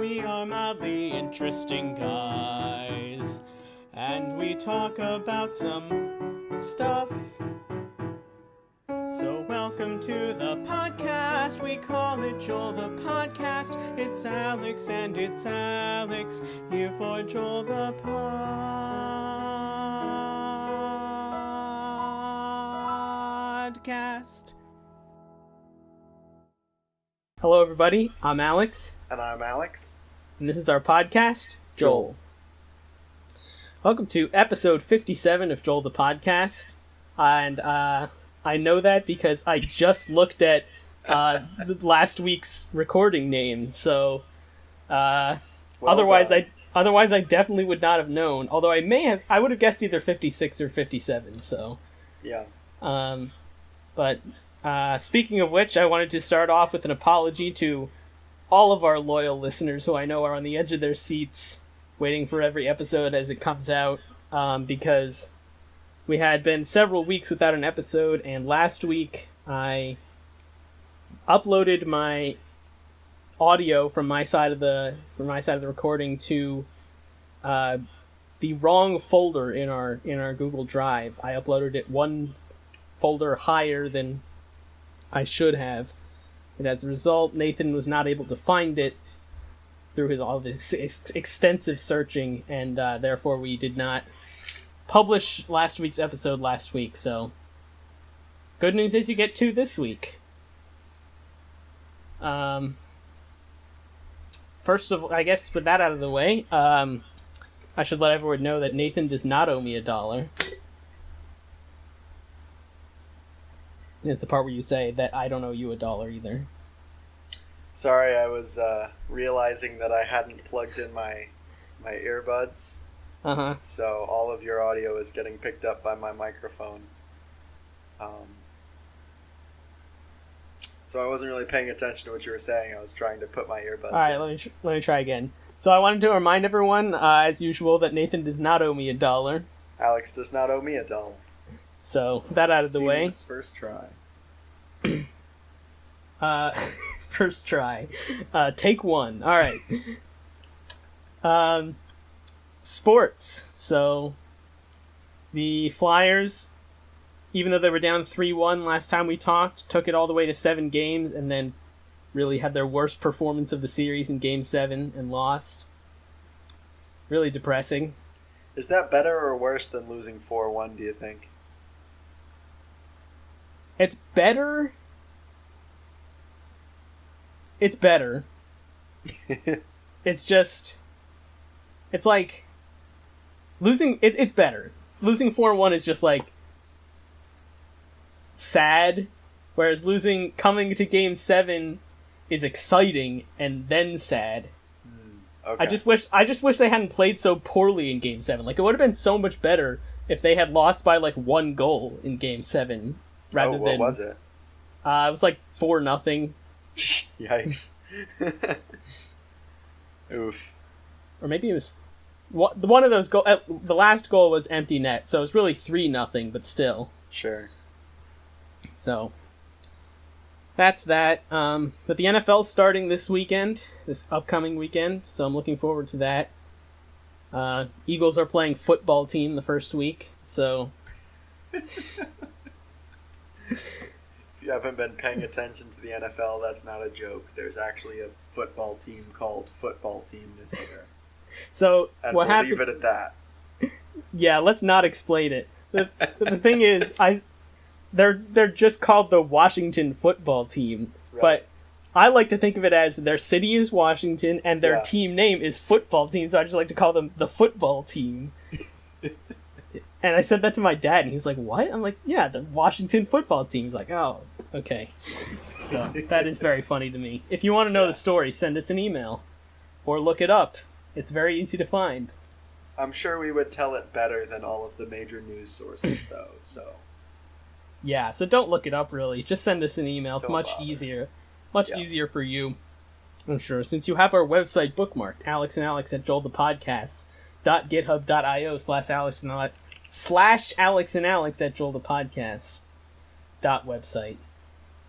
we are mildly interesting guys, and we talk about some stuff. So welcome to the podcast, we call it Joel the Podcast. It's Alex and it's Alex, here for Joel the Podcast. Hello everybody, I'm Alex. And I'm Alex. And this is our podcast, Joel. Welcome to episode 57 of Joel the Podcast. And I know that because I just looked at last week's recording name, so otherwise I definitely would not have known. Although I would have guessed either 56 or 57. So yeah. But speaking of which, I wanted to start off with an apology to all of our loyal listeners who I know are on the edge of their seats, waiting for every episode as it comes out, because we had been several weeks without an episode, and last week I uploaded my audio from my side of the recording to the wrong folder in our Google Drive. I uploaded it one folder higher than I should have, and as a result, Nathan was not able to find it through all of his extensive searching, and therefore we did not publish last week's episode last week. So, good news is you get two this week. First of all, I guess with that out of the way, I should let everyone know that Nathan does not owe me $1. It's the part where you say that I don't owe you $1 either. Sorry, I was realizing that I hadn't plugged in my earbuds. Uh-huh. So all of your audio is getting picked up by my microphone. So I wasn't really paying attention to what you were saying. I was trying to put my earbuds All right, in. let me try again. So I wanted to remind everyone, as usual, that Nathan does not owe me $1. Alex does not owe me $1. So, that out of the way. Seamless first try. First try. Take one. Alright. Sports. So, the Flyers, even though they were down 3-1 last time we talked, took it all the way to 7 games, and then really had their worst performance of the series in Game 7 and lost. Really depressing. Is that better or worse than losing 4-1, do you think? It's better. It's better. It's just... It's like... Losing... It's better. Losing 4-1 is just like... sad. Whereas coming to Game 7 is exciting and then sad. Okay. I just wish they hadn't played so poorly in Game 7. Like, it would have been so much better if they had lost by, like, 1 goal in Game 7. Rather what than, was it? It was like 4-0. Yikes. Oof. Or maybe it was... One of those goals... The last goal was empty net, so it was really 3-0, but still. Sure. So... That's that. But the NFL's starting this weekend. This upcoming weekend. So I'm looking forward to that. Eagles are playing football team the first week, so... If you haven't been paying attention to the NFL, that's not a joke. There's actually a football team called Football Team this year. So and what we'll happened? leave it at that. Yeah, let's not explain it. The thing is, they're just called the Washington Football Team, Right. but I like to think of it as their city is Washington and their team name is Football Team, so I just like to call them the Football Team. And I said that to my dad, and he was like, what? I'm like, yeah, the Washington Football Team. He's like, oh, okay. So, that is very funny to me. If you want to know the story, send us an email. Or look it up. It's very easy to find. I'm sure we would tell it better than all of the major news sources, though, so... Yeah, so don't look it up, really. Just send us an email. It's Don't much bother. easier. Much easier for you, I'm sure, since you have our website bookmarked, alexandalex@joelthepodcast.github.io/Alex and Alex at joelthepodcast.website.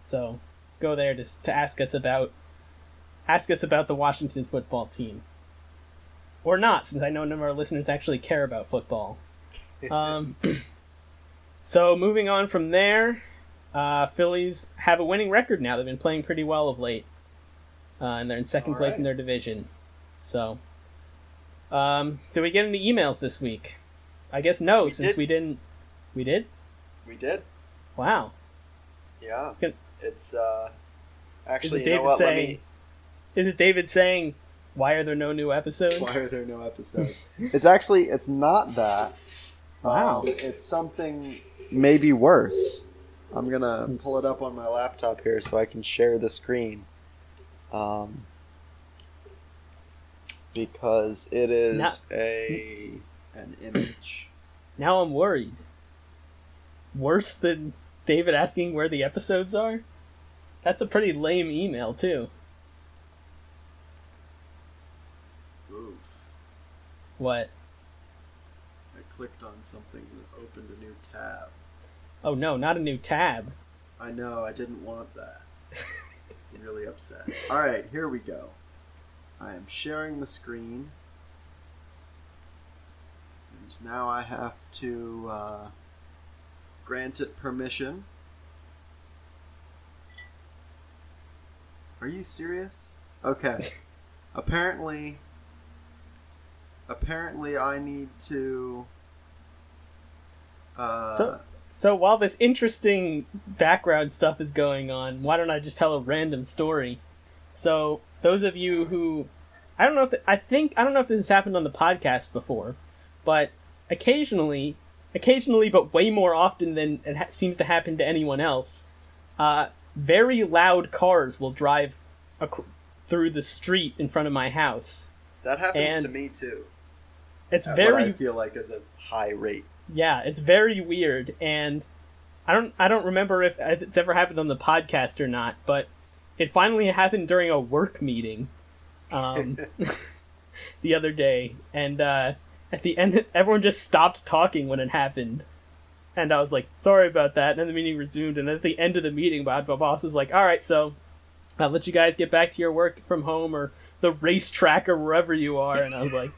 So go there to ask us about ask us about the Washington football team. Or not, since I know none of our listeners actually care about football. So moving on from there, Phillies have a winning record now. They've been playing pretty well of late. And they're in second place in their division. So, did we get any emails this week? I guess no, we didn't. We did? We did. Wow. Yeah. It's actually, you know what, Is it David saying, why are there no new episodes? Why are there no episodes? It's not that. Wow. It's something maybe worse. I'm going to pull it up on my laptop here so I can share the screen. Because it is an image. Now I'm worried. Worse than David asking where the episodes are? That's a pretty lame email, too. Oof. What? I clicked on something that opened a new tab. Oh no, not a new tab. I know, I didn't want that. I'm really upset. Alright, here we go. I am sharing the screen. And now I have to grant it permission. Are you serious? Okay. Apparently I need to So while this interesting background stuff is going on, why don't I just tell a random story? So those of you who I don't know if this has happened on the podcast before, but occasionally, but way more often than it seems to happen to anyone else, very loud cars will drive through the street in front of my house. That happens to me too. It's what very. I feel like is a high rate. Yeah, it's very weird, and I don't remember if it's ever happened on the podcast or not, but it finally happened during a work meeting, the other day, and at the end, everyone just stopped talking when it happened. And I was like, sorry about that. And then the meeting resumed. And at the end of the meeting, my boss was like, all right, so I'll let you guys get back to your work from home or the racetrack or wherever you are. And I was like,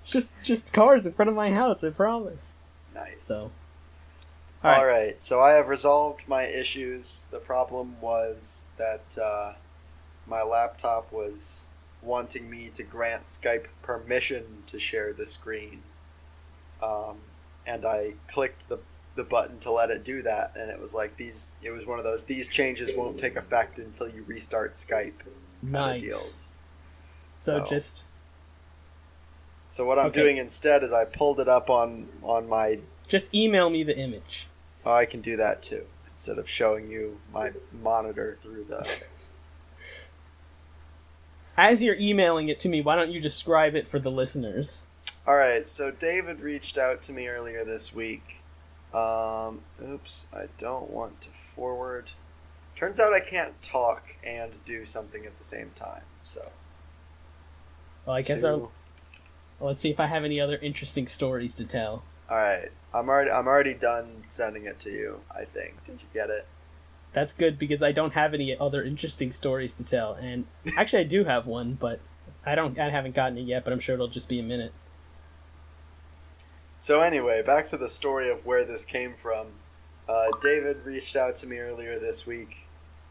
it's just cars in front of my house, I promise. Nice. So, all right. So I have resolved my issues. The problem was that my laptop was wanting me to grant Skype permission to share the screen. And I clicked the button to let it do that, and it was like it was one of those, these changes won't take effect until you restart Skype kind of deals. So what I'm doing instead is I pulled it up on my... Just email me the image. Oh, I can do that too, instead of showing you my monitor through the... As you're emailing it to me, why don't you describe it for the listeners? Alright, so David reached out to me earlier this week. Oops, I don't want to forward. Turns out I can't talk and do something at the same time, so... Well, I guess let's see if I have any other interesting stories to tell. Alright, I'm already done sending it to you, I think. Did you get it? That's good, because I don't have any other interesting stories to tell. And actually I do have one, but I haven't gotten it yet, but I'm sure it'll just be a minute. So anyway, back to the story of where this came from. David reached out to me earlier this week.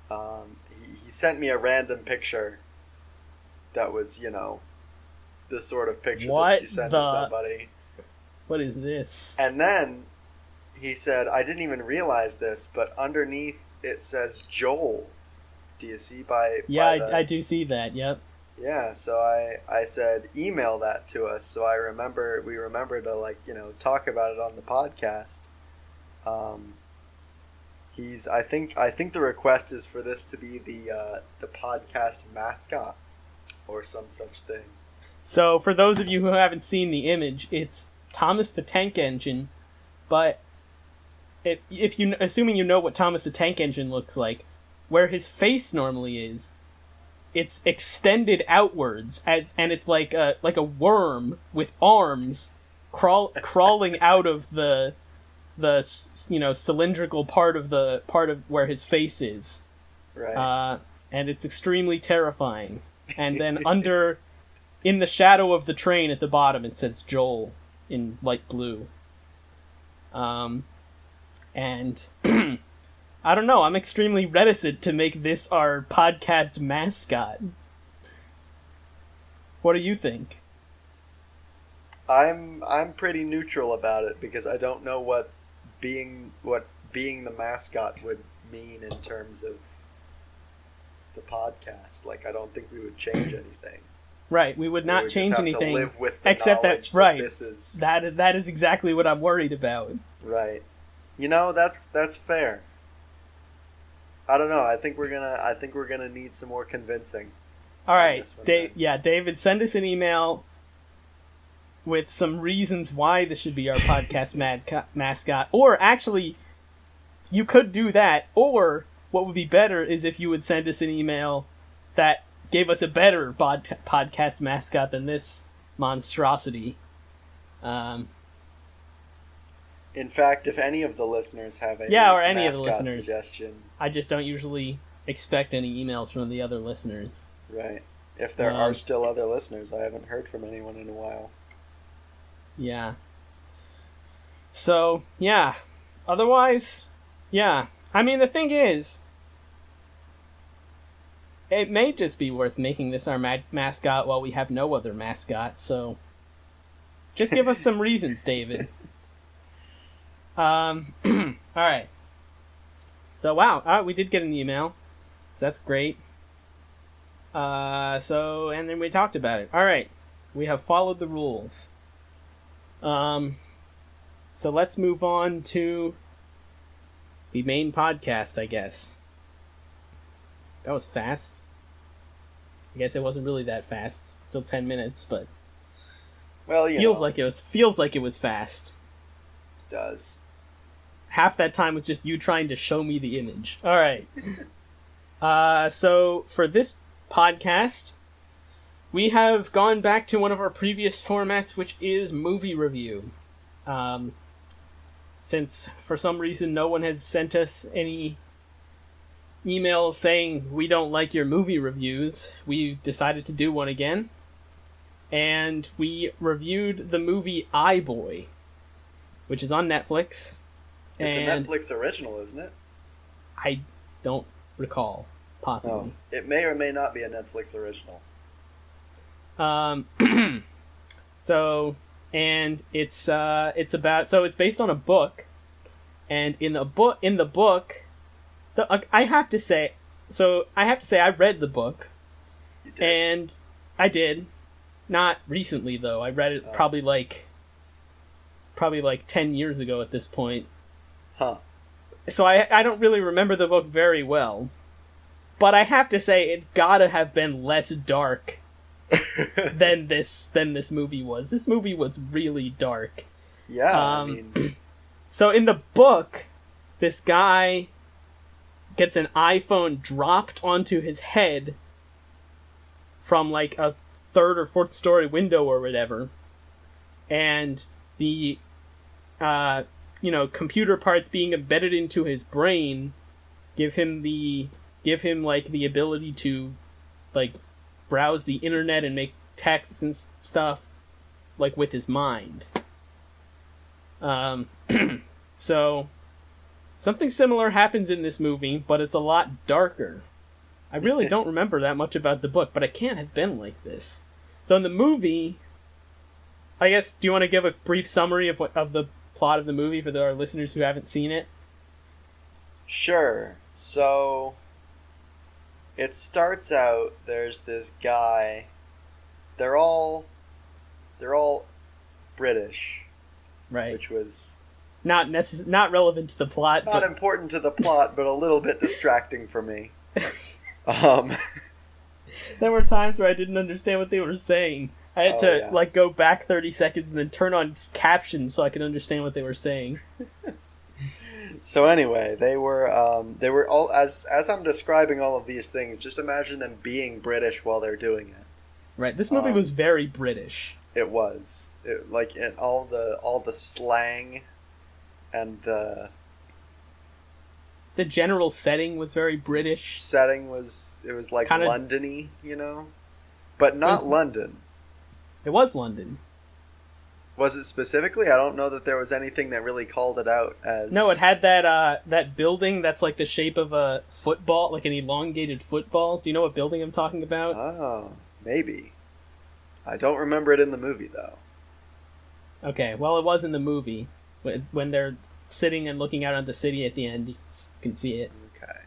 He sent me a random picture that was, the sort of picture that you send to somebody. What is this? And then he said, I didn't even realize this, but underneath it says Joel. Do you see I do see that, yep. Yeah, so I said, email that to us, so we remember to talk about it on the podcast. I think the request is for this to be the podcast mascot or some such thing. So for those of you who haven't seen the image, it's Thomas the Tank Engine, but assuming you know what Thomas the Tank Engine looks like, where his face normally is, it's extended outwards, and it's like a worm with arms crawling out of the cylindrical part of where his face is. Right. and it's extremely terrifying. And then in the shadow of the train at the bottom, it says Joel in light blue. And I don't know, I'm extremely reticent to make this our podcast mascot. What do you think? I'm pretty neutral about it because I don't know what being the mascot would mean in terms of the podcast. Like, I don't think we would change anything. Right, we would not change anything. To live with the except knowledge that right. This is that is exactly what I'm worried about. Right. You know, that's fair. I don't know. I think we're gonna need some more convincing. All right, David, send us an email with some reasons why this should be our podcast mascot. Or actually, you could do that. Or what would be better is if you would send us an email that gave us a better podcast mascot than this monstrosity. In fact, if any of the listeners have any of the listeners suggestion, I just don't usually expect any emails from the other listeners. Right. If there are still other listeners, I haven't heard from anyone in a while. Yeah. So, yeah. Otherwise, yeah. I mean, the thing is, it may just be worth making this our mascot while we have no other mascot, so just give us some reasons, David. Alright. So, wow, we did get an email, so that's great. And then we talked about it. Alright, we have followed the rules. So let's move on to the main podcast, I guess. That was fast. I guess it wasn't really that fast. Still 10 minutes, but well, feels like it was fast. It does. Half that time was just you trying to show me the image. All right. So for this podcast, we have gone back to one of our previous formats, which is movie review. Since for some reason no one has sent us any emails saying we don't like your movie reviews, we decided to do one again. And we reviewed the movie iBoy, which is on Netflix. It's a Netflix original, isn't it? I don't recall, possibly. Oh, it may or may not be a Netflix original. So, and it's based on a book, and in the book, I have to say I read the book. You did? And I did, not recently though. I read it probably like 10 years ago at this point. Huh. So I don't really remember the book very well, but I have to say it's gotta have been less dark than this movie was. This movie was really dark. Yeah, I mean... So in the book, this guy gets an iPhone dropped onto his head from like a 3rd or 4th story window or whatever, and the computer parts being embedded into his brain give him like the ability to like browse the internet and make texts and stuff like with his mind. So something similar happens in this movie, but it's a lot darker. I really don't remember that much about the book, but it can't have been like this. So in the movie, I guess, do you want to give a brief summary of the plot of the movie for our listeners who haven't seen it? Sure. So it starts out, there's this guy. They're all British. Right. Which was not relevant to the plot. Not important to the plot, but a little bit distracting for me. There were times where I didn't understand what they were saying. I had to go back 30 seconds and then turn on captions so I could understand what they were saying. So anyway, they were all, as I'm describing all of these things, just imagine them being British while they're doing it. Right. This movie was very British. It was. All the slang and the the general setting was very British. Setting was, it was like Kinda, London-y, you know? But not London. It was London. Was it specifically? I don't know that there was anything that really called it out as... No, it had that building that's like the shape of a football, like an elongated football. Do you know what building I'm talking about? Oh, maybe. I don't remember it in the movie, though. Okay, well, it was in the movie. When they're sitting and looking out on the city at the end, you can see it. Okay.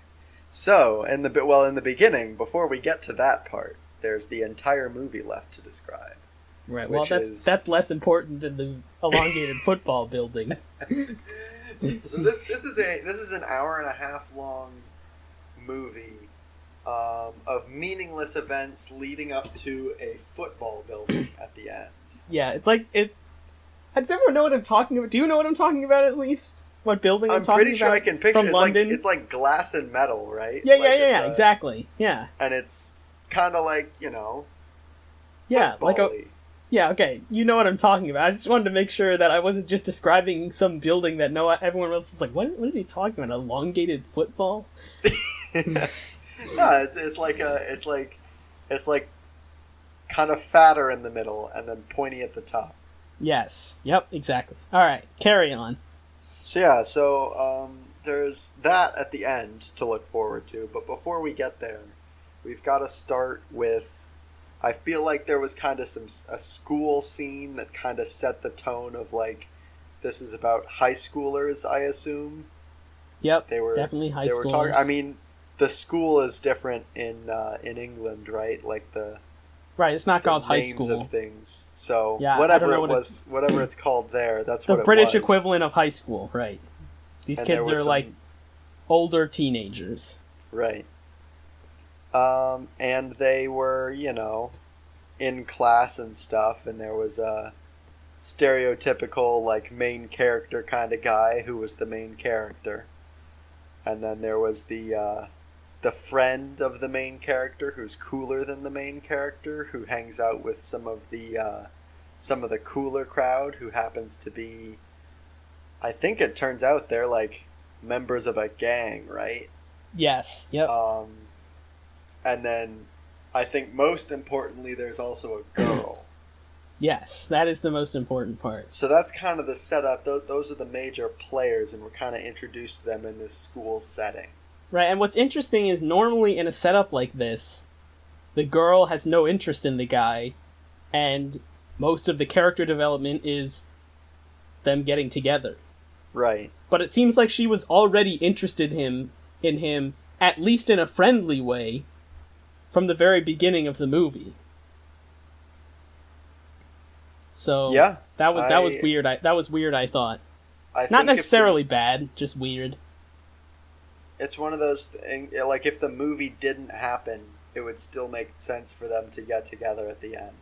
So, in the beginning, before we get to that part, there's the entire movie left to describe. Right. Well, that's less important than the elongated football building. So this is an hour and a half long movie of meaningless events leading up to a football building at the end. Yeah, it's like it. Does everyone know what I'm talking about? Do you know what I'm talking about at least? What building I'm talking about? I'm pretty sure I can picture. From London? It's like glass and metal, right? Yeah, exactly. Yeah. And it's kind of like, you know. Yeah, like a. Yeah, okay. You know what I'm talking about. I just wanted to make sure that I wasn't just describing some building that everyone else is like, what is he talking about? Elongated football? No, it's like kind of fatter in the middle and then pointy at the top. Yes. Yep, exactly. All right, carry on. So yeah, there's that at the end to look forward to, but before we get there, we've got to start with, I feel like there was kind of a school scene that kind of set the tone of like, this is about high schoolers, I assume. Yep, definitely high schoolers. I mean, the school is different in England, right? Like right, it's not called high school. Names of things. So yeah, whatever whatever it's called there, that's what it was. The British equivalent of high school, right? These kids are like older teenagers, right? And they were, you know, in class and stuff, and there was a stereotypical, like, main character kind of guy who was the main character. And then there was the friend of the main character who's cooler than the main character, who hangs out with some of the cooler crowd, who happens to be, I think it turns out they're, like, members of a gang, right? Yes, yep. And then, I think most importantly, there's also a girl. Yes, that is the most important part. So that's kind of the setup. Those are the major players, and we're kind of introduced to them in this school setting. Right, and what's interesting is normally in a setup like this, the girl has no interest in the guy, and most of the character development is them getting together. Right. But it seems like she was already interested in him, at least in a friendly way, from the very beginning of the movie. So yeah, that was weird. That was weird. I thought, not necessarily bad, just weird. It's one of those things. Like if the movie didn't happen, it would still make sense for them to get together at the end.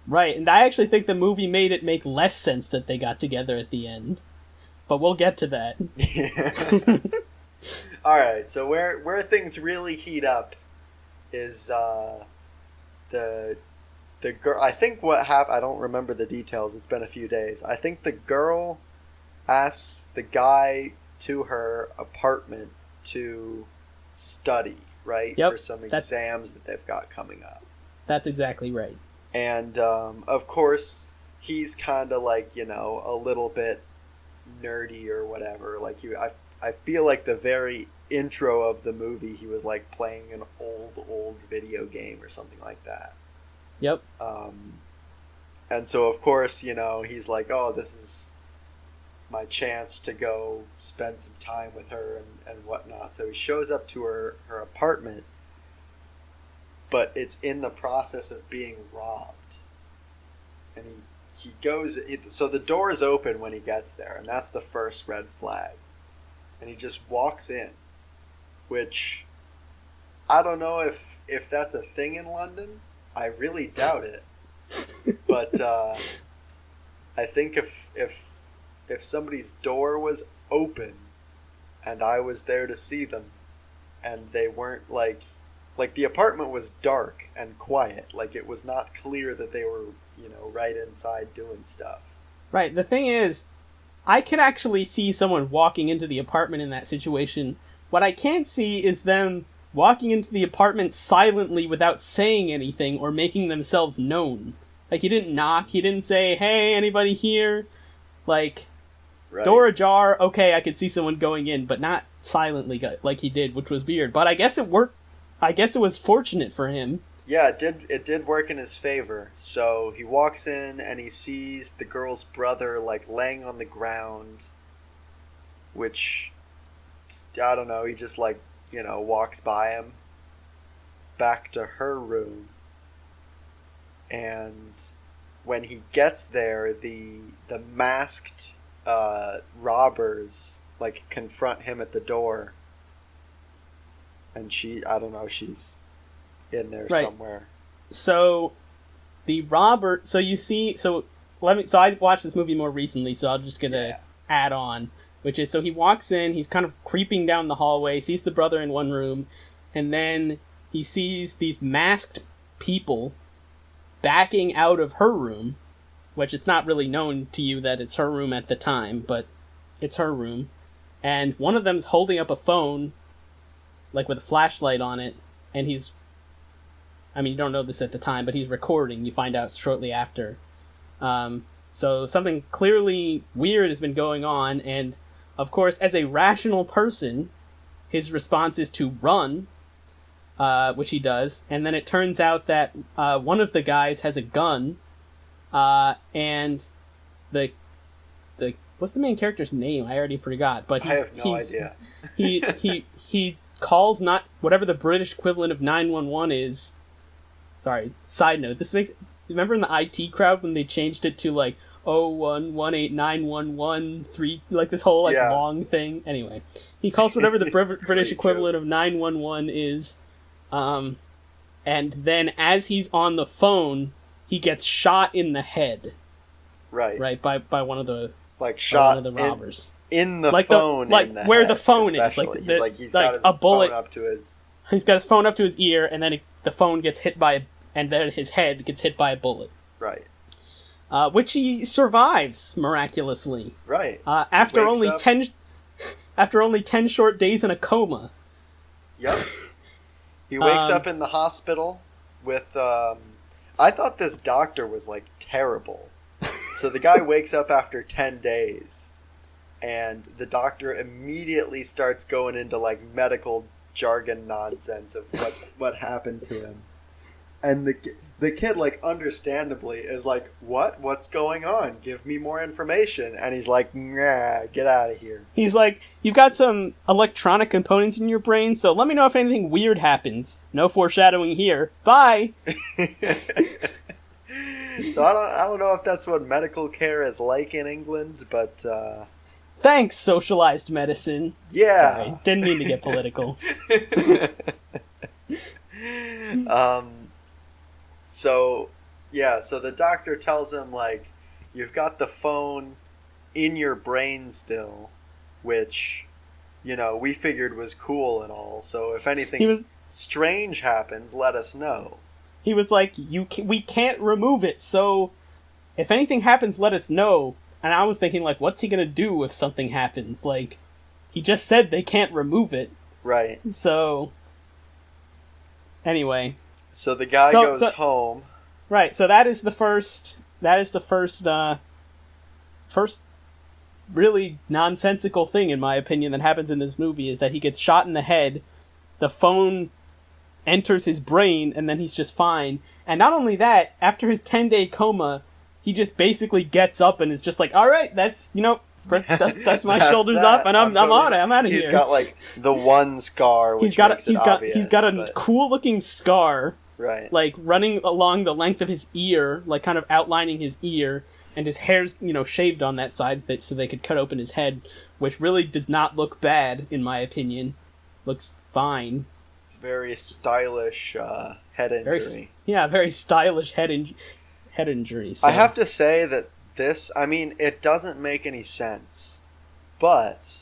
Right, and I actually think the movie made it make less sense that they got together at the end. But we'll get to that. Yeah. All right, so where things really heat up is the girl. I think what happened. I don't remember the details. It's been a few days. I think the girl asks the guy to her apartment to study, right? Yep, for some exams that they've got coming up. That's exactly right. And of course, he's kind of like, you know, a little bit nerdy or whatever. Like I feel like the very intro of the movie, he was like playing an old video game or something like that. Yep. And so of course, you know, he's like, oh, this is my chance to go spend some time with her and whatnot. So he shows up to her apartment, but it's in the process of being robbed. And he goes, so the door is open when he gets there, and that's the first red flag. And he just walks in, which I don't know if that's a thing in London. I really doubt it. But I think if somebody's door was open and I was there to see them and they weren't like the apartment was dark and quiet, like it was not clear that they were, you know, right inside doing stuff. Right. The thing is, I can actually see someone walking into the apartment in that situation What I can't see is them walking into the apartment silently without saying anything or making themselves known. Like, he didn't knock, he didn't say, hey, anybody here? Like, Right. door ajar, okay, I could see someone going in, but not silently like he did, which was weird. But I guess it worked. I guess it was fortunate for him. Yeah, it did work in his favor. So he walks in and he sees the girl's brother, like, laying on the ground, which, I don't know, he just, like, walks by him back to her room. And when he gets there, the masked robbers, like, confront him at the door. And I don't know, she's in there somewhere. So the robber, so I watched this movie more recently, so I'm just gonna add on, which is, so he walks in, he's kind of creeping down the hallway, sees the brother in one room, and then he sees these masked people backing out of her room, which it's not really known to you that it's her room at the time, but it's her room, and one of them's holding up a phone, like with a flashlight on it, and you don't know this at the time, but he's recording. You find out shortly after. So something clearly weird has been going on, and of course, as a rational person, his response is to run, which he does, and then it turns out that one of the guys has a gun, and the what's the main character's name? I already forgot, but I have no idea. he calls not whatever the British equivalent of 911 is. Sorry, side note, this makes... Remember in the IT crowd when they changed it to, like, 01189113, like this whole, like, long thing? Anyway, he calls whatever the British equivalent of 911 is, and then as he's on the phone, he gets shot in the head. Right, by one of the... Like, shot one of the robbers. In the phone, like in the where head, the phone especially. is. He's got his bullet, phone up to his... He's got his phone up to his ear, and then the phone gets hit and then his head gets hit by a bullet. Right. Which he survives miraculously. Right. After only 10 short days in a coma. Yep. He wakes up in the hospital with I thought this doctor was, like, terrible. So the guy wakes up after 10 days, and the doctor immediately starts going into, like, medical jargon nonsense of what happened to him. And the kid, like, understandably is like, what's going on? Give me more information. And he's like, nah, get out of here. He's like, you've got some electronic components in your brain, so let me know if anything weird happens. No foreshadowing here. Bye. So I don't know if that's what medical care is like in England, but thanks, socialized medicine. Yeah. Sorry, didn't mean to get political. So the doctor tells him, like, you've got the phone in your brain still, which, we figured was cool and all, so if anything strange happens, let us know. He was like, we can't remove it, so if anything happens, let us know. And I was thinking, like, what's he gonna do if something happens? Like, he just said they can't remove it. Right. So, anyway. So the guy goes home. Right, so that is the first really nonsensical thing, in my opinion, that happens in this movie, is that he gets shot in the head, the phone enters his brain, and then he's just fine. And not only that, after his 10-day coma, he just basically gets up and is just like, all right, that's, dust my shoulders up, and I'm out of here. He's got, like, the one scar, which makes it obvious. He's got a cool-looking scar, right, like, running along the length of his ear, like, kind of outlining his ear, and his hair's, shaved on that side so they could cut open his head, which really does not look bad, in my opinion. Looks fine. It's very stylish head injury. Very stylish head injury. So. I have to say that it doesn't make any sense, but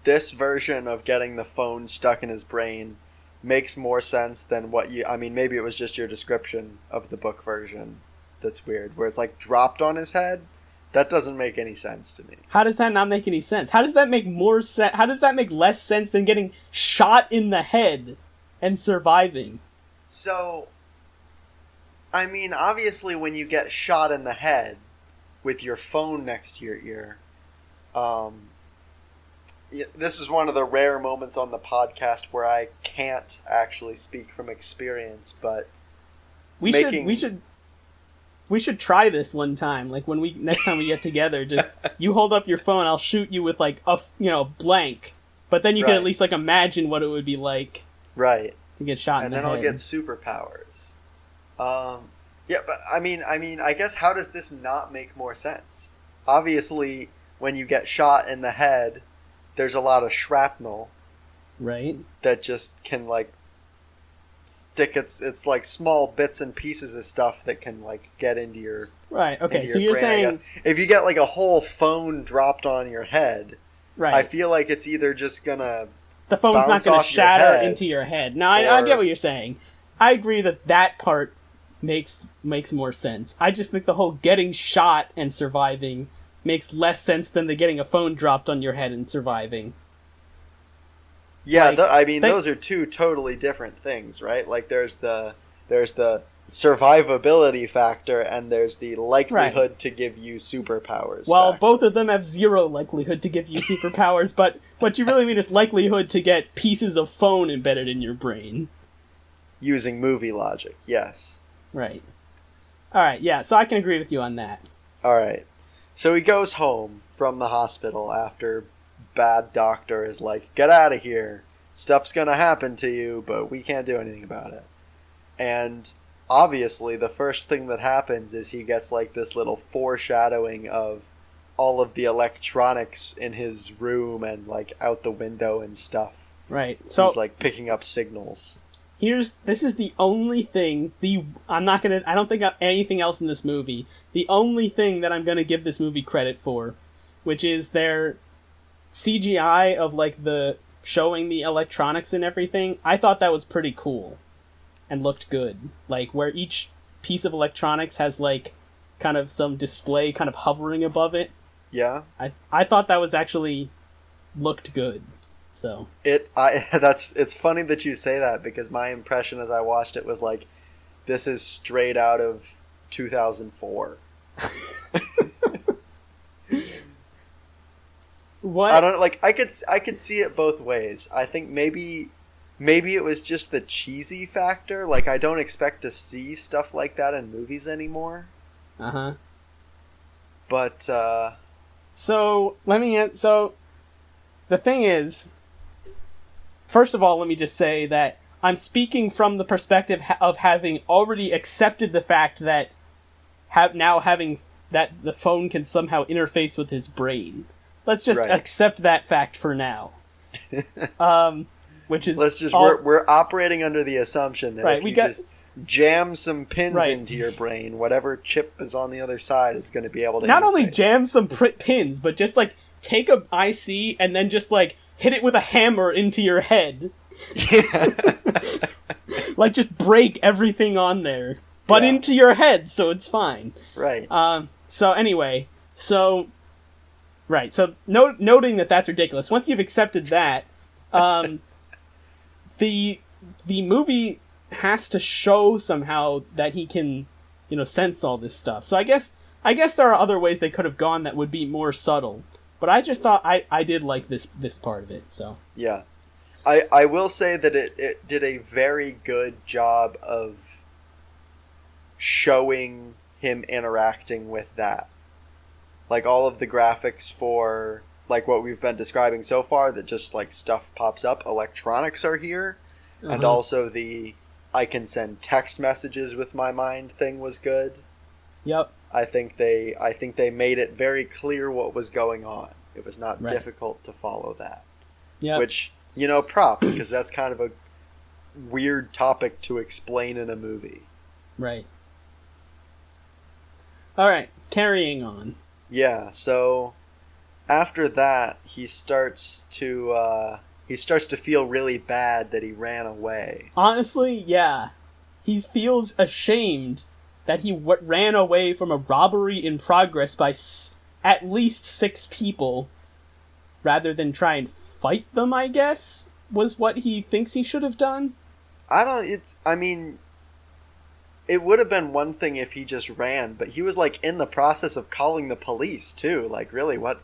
this version of getting the phone stuck in his brain makes more sense than maybe it was just your description of the book version that's weird, where it's, like, dropped on his head, That doesn't make any sense to me. How does that not make any sense? How does that make more sense? How does that make less sense than getting shot in the head and surviving? So, I mean, obviously when you get shot in the head with your phone next to your ear, this is one of the rare moments on the podcast where I can't actually speak from experience, but we should try this one time. Like next time we get together, just you hold up your phone, I'll shoot you with like a blank, but then you can at least like imagine what it would be like. Right. To get shot in the head. And then I'll get superpowers. Yeah, but I mean, I guess how does this not make more sense? Obviously, when you get shot in the head, there's a lot of shrapnel. Right. That just can like stick it's like small bits and pieces of stuff that can like get into your right. Okay, so you're saying if you get like a whole phone dropped on your head, right? I feel like it's either just gonna the phone's not gonna shatter into your head. No, I get what you're saying. I agree that part makes more sense. I just think the whole getting shot and surviving makes less sense than the getting a phone dropped on your head and surviving. Yeah, like, those are two totally different things, right? Like there's the survivability factor and there's the likelihood to give you superpowers. Well, factor. Both of them have zero likelihood to give you superpowers, but what you really mean is likelihood to get pieces of phone embedded in your brain. Using movie logic, yes. Right. Alright, yeah, so I can agree with you on that. Alright. So he goes home from the hospital after bad doctor is like, get out of here. Stuff's gonna happen to you, but we can't do anything about it. And obviously the first thing that happens is he gets like this little foreshadowing of all of the electronics in his room and like out the window and stuff. Right. So he's like picking up signals. This is the only thing, I don't think anything else in this movie, the only thing that I'm gonna give this movie credit for, which is their CGI of like the showing the electronics and everything. I thought that was pretty cool and looked good. Like where each piece of electronics has like kind of some display kind of hovering above it. Yeah. I thought that was actually looked good. So it's funny that you say that because my impression as I watched it was like, this is straight out of 2004. What? I don't like. I could see it both ways. I think maybe it was just the cheesy factor. Like I don't expect to see stuff like that in movies anymore. But so the thing is, first of all, let me just say that I'm speaking from the perspective of having already accepted the fact that having that the phone can somehow interface with his brain. Let's just accept that fact for now. Which is we're operating under the assumption that if you just jam some pins into your brain, whatever chip is on the other side is going to be able to not only jam some pins, but just like take a IC and then just like hit it with a hammer into your head. Yeah. Like just break everything on there, but into your head, so it's fine. Right. So anyway, right. So noting that that's ridiculous. Once you've accepted that, the movie has to show somehow that he can, sense all this stuff. So I guess there are other ways they could have gone that would be more subtle. But I just thought I did like this part of it. So yeah, I will say that it did a very good job of showing him interacting with that. Like all of the graphics for like what we've been describing so far, that just like stuff pops up, electronics are here, and also the I can send text messages with my mind thing was good. Yep. I think they made it very clear what was going on. It was not difficult to follow that. Yeah. Which, props, because that's kind of a weird topic to explain in a movie. Right. All right, carrying on. Yeah, so after that, he starts to feel really bad that he ran away. Honestly, yeah. He feels ashamed that he ran away from a robbery in progress by at least 6 people rather than try and fight them, I guess, was what he thinks he should have done. I mean, it would have been one thing if he just ran, but he was like in the process of calling the police too. Like, really, what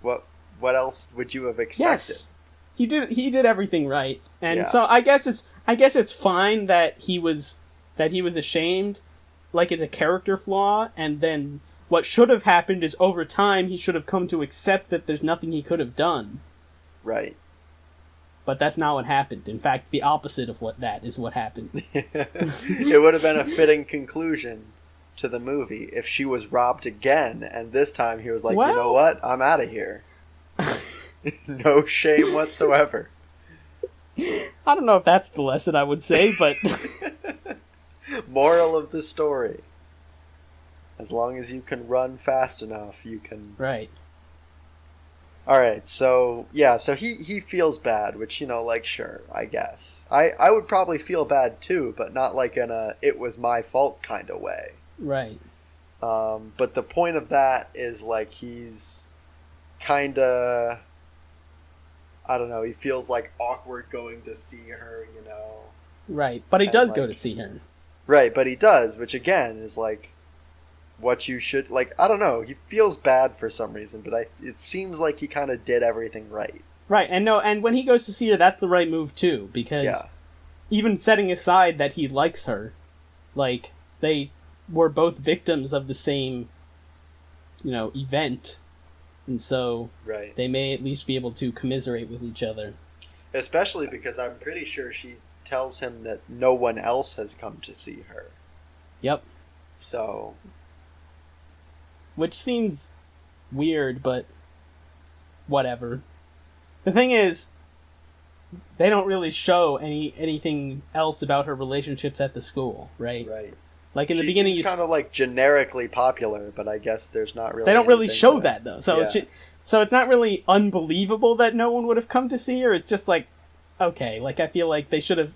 else would you have expected? Yes. He did everything right. And Yeah. so I guess it's fine that he was ashamed, like it's a character flaw, and then what should have happened is over time he should have come to accept that there's nothing he could have done. Right. But that's not what happened. In fact, the opposite of what happened. It would have been a fitting conclusion to the movie if she was robbed again, and this time he was like, Well, you know what? I'm out of here. No shame whatsoever. I don't know if that's the lesson I would say, but Moral of the story. As long as you can run fast enough, you can... Right. Alright, so he feels bad, which, like, sure, I guess. I would probably feel bad too, but not like in a it was my fault kind of way. Right. But the point of that is, like, he's kind of... I don't know, he feels, like, awkward going to see her, Right, but he And, does like, go to see her. Right, but he does, which, again, is, like, what you should... Like, I don't know, he feels bad for some reason, but it seems like he kind of did everything right. Right, and when he goes to see her, that's the right move, too, because even setting aside that he likes her, like, they were both victims of the same, event, and so Right. they may at least be able to commiserate with each other. Especially because I'm pretty sure she tells him that no one else has come to see her. Yep. So... Which seems weird, but whatever. The thing is, they don't really show anything else about her relationships at the school, right? Right. Like in the She beginning, seems kind of like generically popular, but I guess there's not really. They don't really anything show to that though, so Yeah. so it's not really unbelievable that no one would have come to see her. It's just like, okay, like I feel like they should have.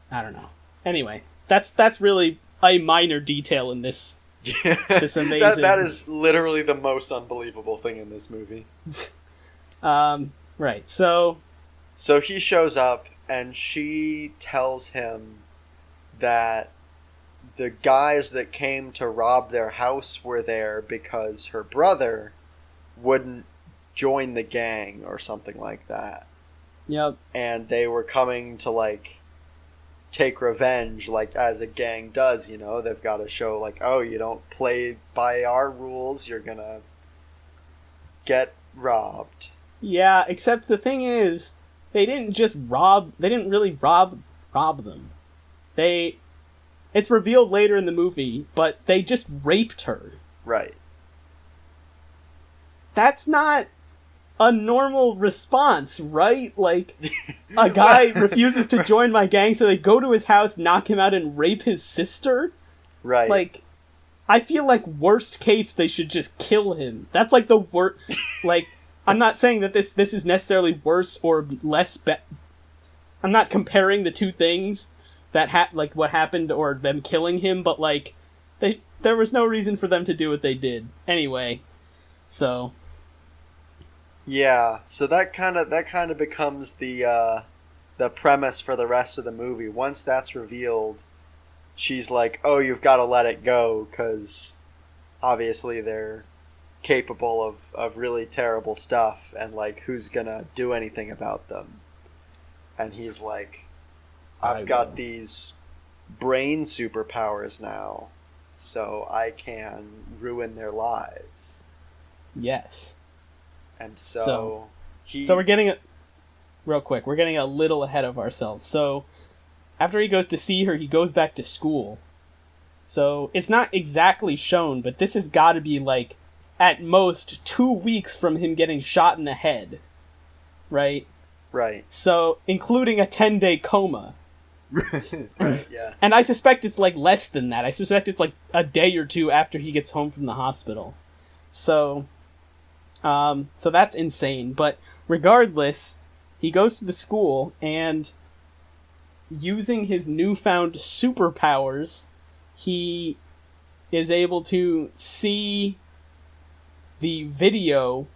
I don't know. Anyway, that's really a minor detail in this. This amazing. that is literally the most unbelievable thing in this movie. Right. So he shows up and she tells him that the guys that came to rob their house were there because her brother wouldn't join the gang or something like that. Yep. And they were coming to, like, take revenge, like, as a gang does, They've got to show, like, oh, you don't play by our rules, you're gonna get robbed. Yeah, except the thing is, they didn't really rob them. It's revealed later in the movie, but they just raped her. Right. That's not a normal response, right? Like, a guy refuses to join my gang, so they go to his house, knock him out, and rape his sister? Right. Like, I feel like worst case, they should just kill him. That's like the worst... Like, I'm not saying that this is necessarily worse or less I'm not comparing the two things that like what happened or them killing him, but like there was no reason for them to do what they did anyway. So yeah, so that kind of becomes the premise for the rest of the movie. Once that's revealed, she's like, "Oh, you've got to let it go because obviously they're capable of really terrible stuff, and like who's gonna do anything about them?" And he's like, I've got these brain superpowers now, so I can ruin their lives. Yes. And so we're getting we're getting a little ahead of ourselves. So after he goes to see her, he goes back to school. So it's not exactly shown, but this has got to be like at most 2 weeks from him getting shot in the head. Right? Right. So, including a 10-day coma. Right, yeah. And I suspect it's like less than that. I suspect it's like a day or two after he gets home from the hospital. So that's insane. But regardless, he goes to the school and using his newfound superpowers, he is able to see the video.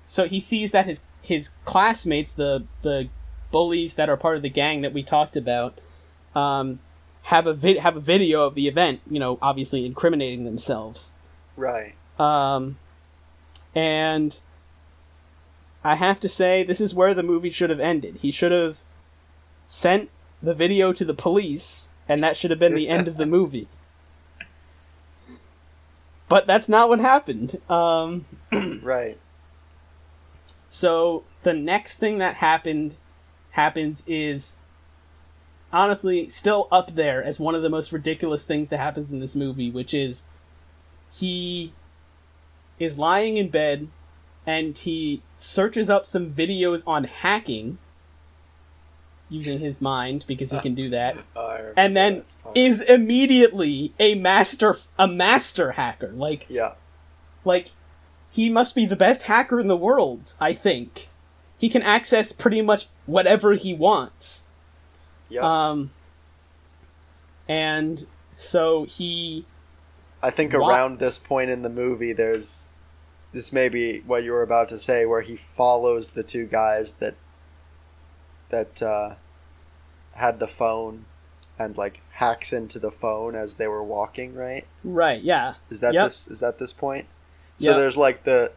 So he sees that his classmates, the bullies that are part of the gang that we talked about, have a video of the event. You know, obviously incriminating themselves. Right. And I have to say, this is where the movie should have ended. He should have sent the video to the police, and that should have been the end of the movie. But that's not what happened. Right. So the next thing that happens is honestly still up there as one of the most ridiculous things that happens in this movie, which is he is lying in bed and he searches up some videos on hacking using his mind, because he can do that, and then is immediately a master hacker. Like, yeah, like he must be the best hacker in the world. I think he can access pretty much whatever he wants. Yeah. And so he. I think around this point in the movie, this may be what you were about to say, where he follows the two guys that had the phone and like hacks into the phone as they were walking, right? Right, yeah. Is that this point? So there's like the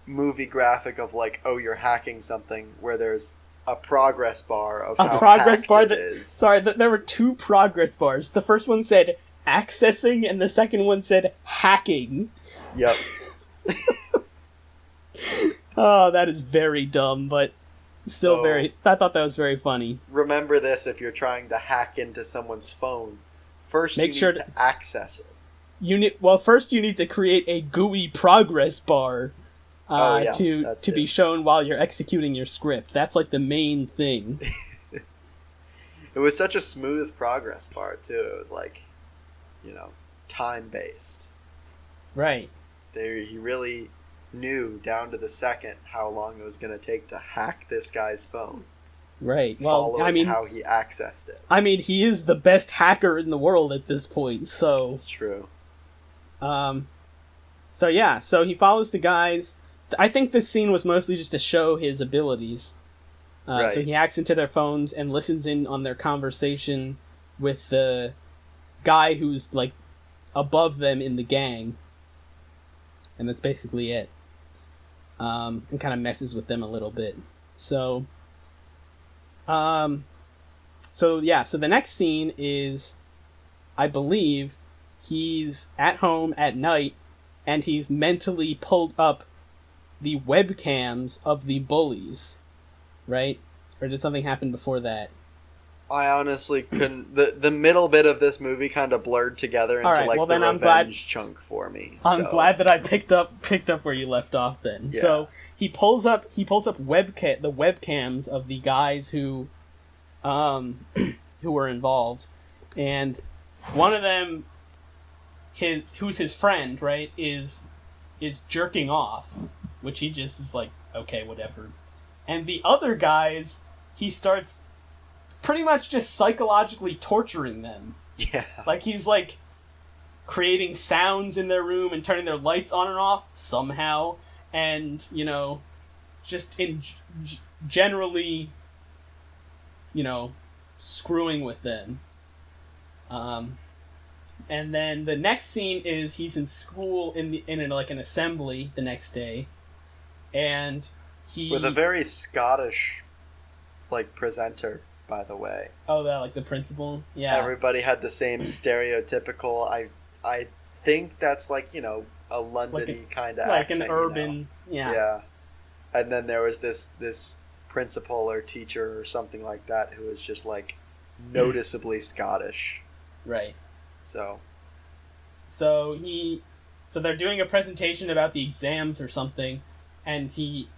movie graphic of like, oh, you're hacking something, where there's a progress bar of how hacked it is. Sorry, there were two progress bars. The first one said accessing and the second one said hacking. Yep. Oh, that is very dumb, but still I thought that was very funny. Remember this if you're trying to hack into someone's phone. First, you need to access it. First you need to create a GUI progress bar to be shown while you're executing your script. That's like the main thing. It was such a smooth progress bar too. It was like, time based. Right. He really knew down to the second how long it was going to take to hack this guy's phone. Right. Well, following how he accessed it. I mean, he is the best hacker in the world at this point, so... It's true. So he follows the guys. I think this scene was mostly just to show his abilities. Right. So he hacks into their phones and listens in on their conversation with the guy who's, like, above them in the gang. And that's basically it. And kind of messes with them a little bit. So the next scene is, I believe, he's at home at night, and he's mentally pulled up the webcams of the bullies, right? Or did something happen before that? I honestly couldn't. The middle bit of this movie kind of blurred together into the revenge chunk for me. I'm glad that I picked up where you left off. Then, yeah. So he pulls up the webcams of the guys who were involved, and one of them, who's his friend, right, is jerking off, which he just is like, okay, whatever, and the other guys, he starts pretty much just psychologically torturing them. Yeah. Like, he's, like, creating sounds in their room and turning their lights on and off somehow. And, just generally, screwing with them. And then the next scene is he's in school in an assembly the next day. And he... With a very Scottish, presenter. By the way. Oh, that the principal? Yeah. Everybody had the same stereotypical. I think that's a London-y kind of accent. Like an urban, yeah. Yeah. And then there was this principal or teacher or something like that who was just noticeably Scottish. Right. So they're doing a presentation about the exams or something, and he,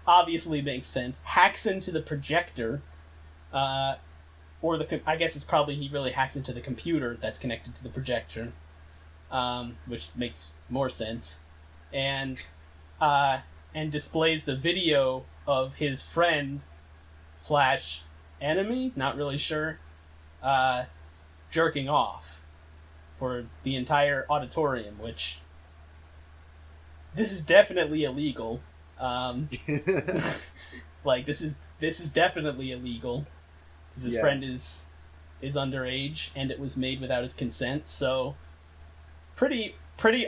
obviously makes sense, hacks into the projector. I guess it's probably he really hacks into the computer that's connected to the projector, which makes more sense, and displays the video of his friend / enemy, not really sure, jerking off for the entire auditorium, which this is definitely illegal. Like this is definitely illegal because his friend is underage and it was made without his consent. So pretty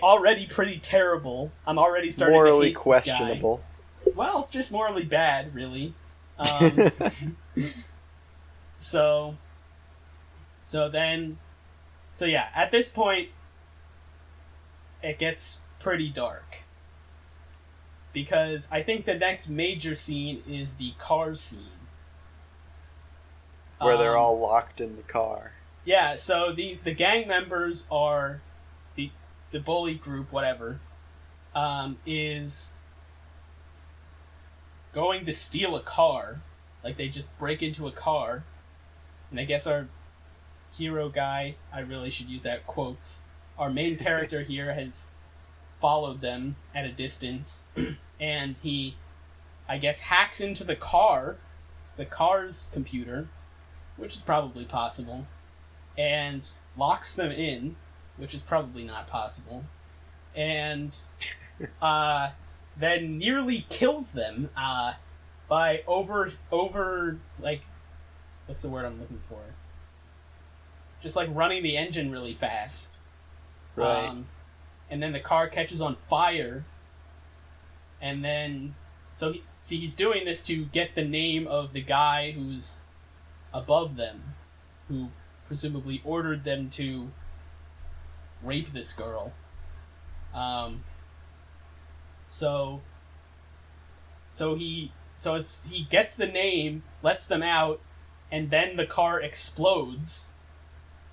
already pretty terrible. I'm already starting morally to hate questionable. This guy. Well, just morally bad, really. So yeah, at this point it gets pretty dark. Because I think the next major scene is the car scene. Where they're all locked in the car. Yeah, so the gang members are the bully group, whatever, is going to steal a car. Like they just break into a car. And I guess our hero guy, I really should use that quotes, our main character here has followed them at a distance, and he, I guess, hacks into the car's computer, which is probably possible, and locks them in, which is probably not possible, and then nearly kills them by over like, what's the word I'm looking for? Just like running the engine really fast. Right. And then the car catches on fire. And then, so he's doing this to get the name of the guy who's above them, who presumably ordered them to rape this girl. So he gets the name, lets them out, and then the car explodes.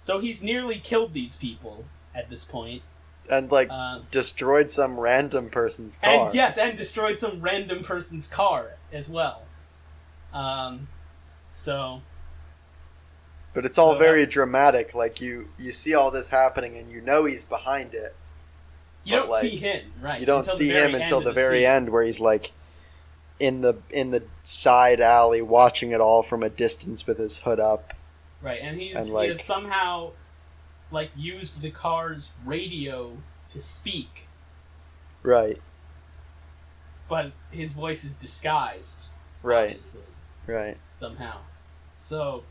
So he's nearly killed these people at this point. And, like, destroyed some random person's car. And destroyed some random person's car as well. So... But it's all very dramatic. Like, you see all this happening and you know he's behind it. You don't see him, right? You don't see him until the very end where he's, like, in the side alley watching it all from a distance with his hood up. Right, and he has somehow... like, used the car's radio to speak. Right. But his voice is disguised. Right. Obviously. Right. Somehow. So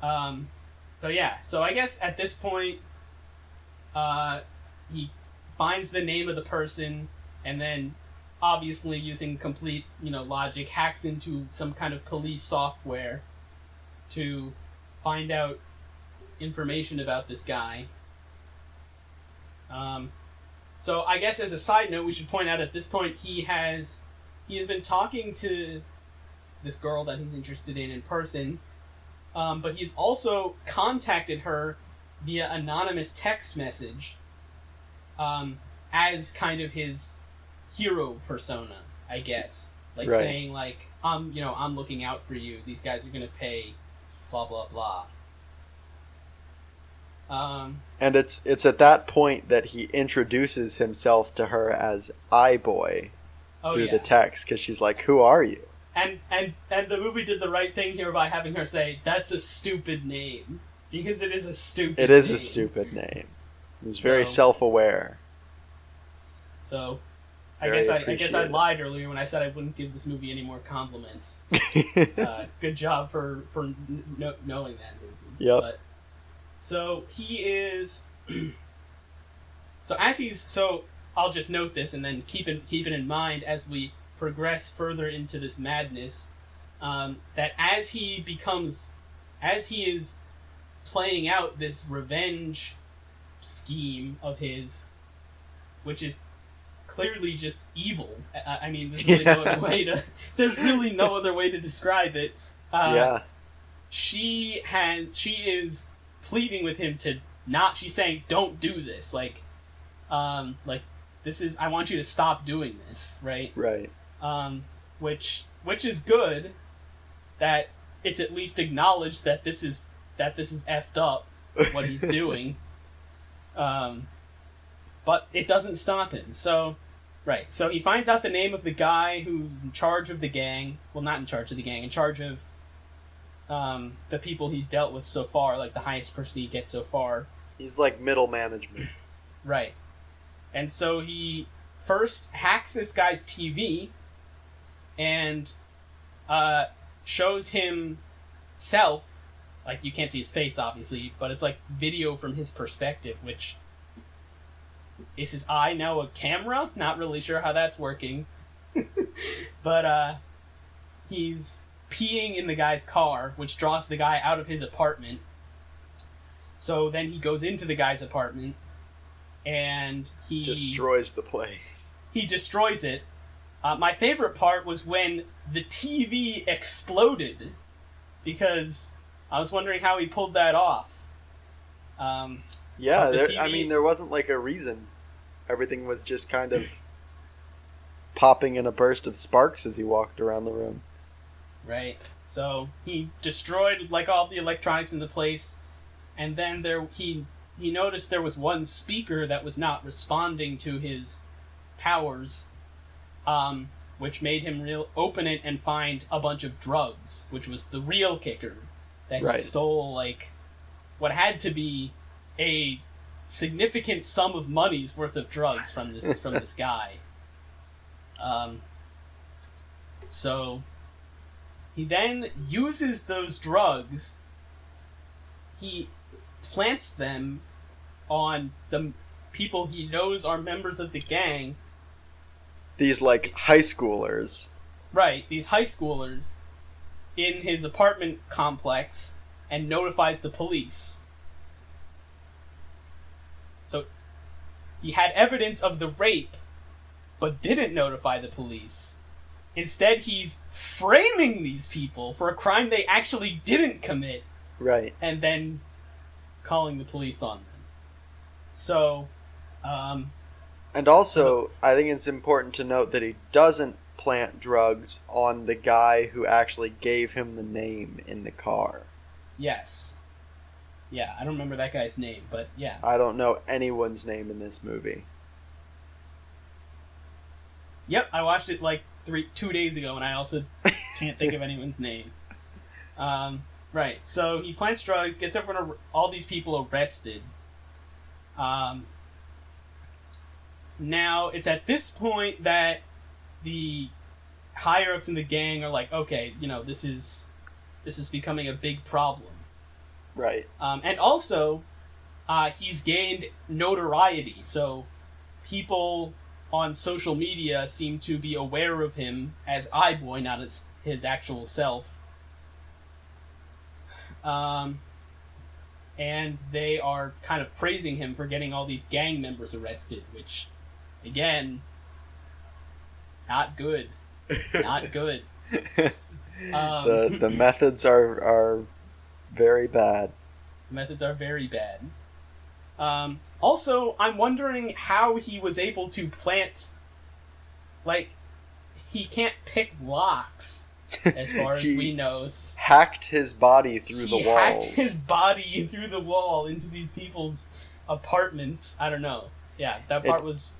yeah. So I guess at this point, he finds the name of the person, and then, obviously using complete, logic, hacks into some kind of police software to find out information about this guy. So I guess as a side note, we should point out at this point he has been talking to this girl that he's interested in person, but he's also contacted her via anonymous text message, as kind of his hero persona, I guess. Like, right. Saying, like, I'm looking out for you. These guys are gonna pay, blah blah blah. And it's at that point that he introduces himself to her as iBoy through the text, because she's like, "Who are you?" And the movie did the right thing here by having her say, "That's a stupid name," because it is a stupid. It is a stupid name. He was very self-aware. So, I guess I lied earlier when I said I wouldn't give this movie any more compliments. Good job for knowing that movie. Yep. But, so he is. So I'll just note this and then keep it in mind as we progress further into this madness. That as he is playing out this revenge scheme of his, which is clearly just evil. I mean, there's really no other way to. There's really no other way to describe it. She is pleading with him to not. She's saying, "Don't do this." Like this is. I want you to stop doing this. Right. Right. Which is good. That it's at least acknowledged that this is effed up. What he's doing. But it doesn't stop him. So he finds out the name of the guy who's in charge of the gang. Well, not in charge of the gang, in charge of the people he's dealt with so far, like the highest person he gets so far. He's like middle management. Right. And so he first hacks this guy's TV and shows himself, like, you can't see his face, obviously, but it's like video from his perspective, which is his eye now a camera? Not really sure how that's working. But he's peeing in the guy's car, which draws the guy out of his apartment. So then he goes into the guy's apartment, and he destroys the place. He destroys it. My favorite part was when the TV exploded, because I was wondering how he pulled that off. Yeah, there wasn't like a reason. Everything was just kind of popping in a burst of sparks as he walked around the room. Right. So he destroyed like all the electronics in the place, and then he noticed there was one speaker that was not responding to his powers, which made him open it and find a bunch of drugs, which was the real kicker. That he stole, like, what had to be a significant sum of money's worth of drugs from this guy. So he then uses those drugs. He plants them on the people he knows are members of the gang. These, like, high schoolers. Right, these high schoolers in his apartment complex, and notifies the police. So he had evidence of the rape, but didn't notify the police. Instead, he's framing these people for a crime they actually didn't commit. Right. And then calling the police on them. So, and also, I think it's important to note that he doesn't plant drugs on the guy who actually gave him the name in the car. Yes. Yeah, I don't remember that guy's name, but yeah. I don't know anyone's name in this movie. Yep, I watched it like 2 days ago, and I also can't think of anyone's name. Right, so he plants drugs, gets all these people arrested. Now, it's at this point that the higher-ups in the gang are like, okay, this is becoming a big problem. Right. And also, he's gained notoriety, so people on social media seem to be aware of him as iBoy, not as his actual self. And they are kind of praising him for getting all these gang members arrested, which, again, not good. Not good. The methods are very bad. Methods are very bad. Also, I'm wondering how he was able to plant... Like, he can't pick locks, as far as we know. Hacked his body through the walls. He hacked his body through the wall into these people's apartments. I don't know. Yeah, that part was...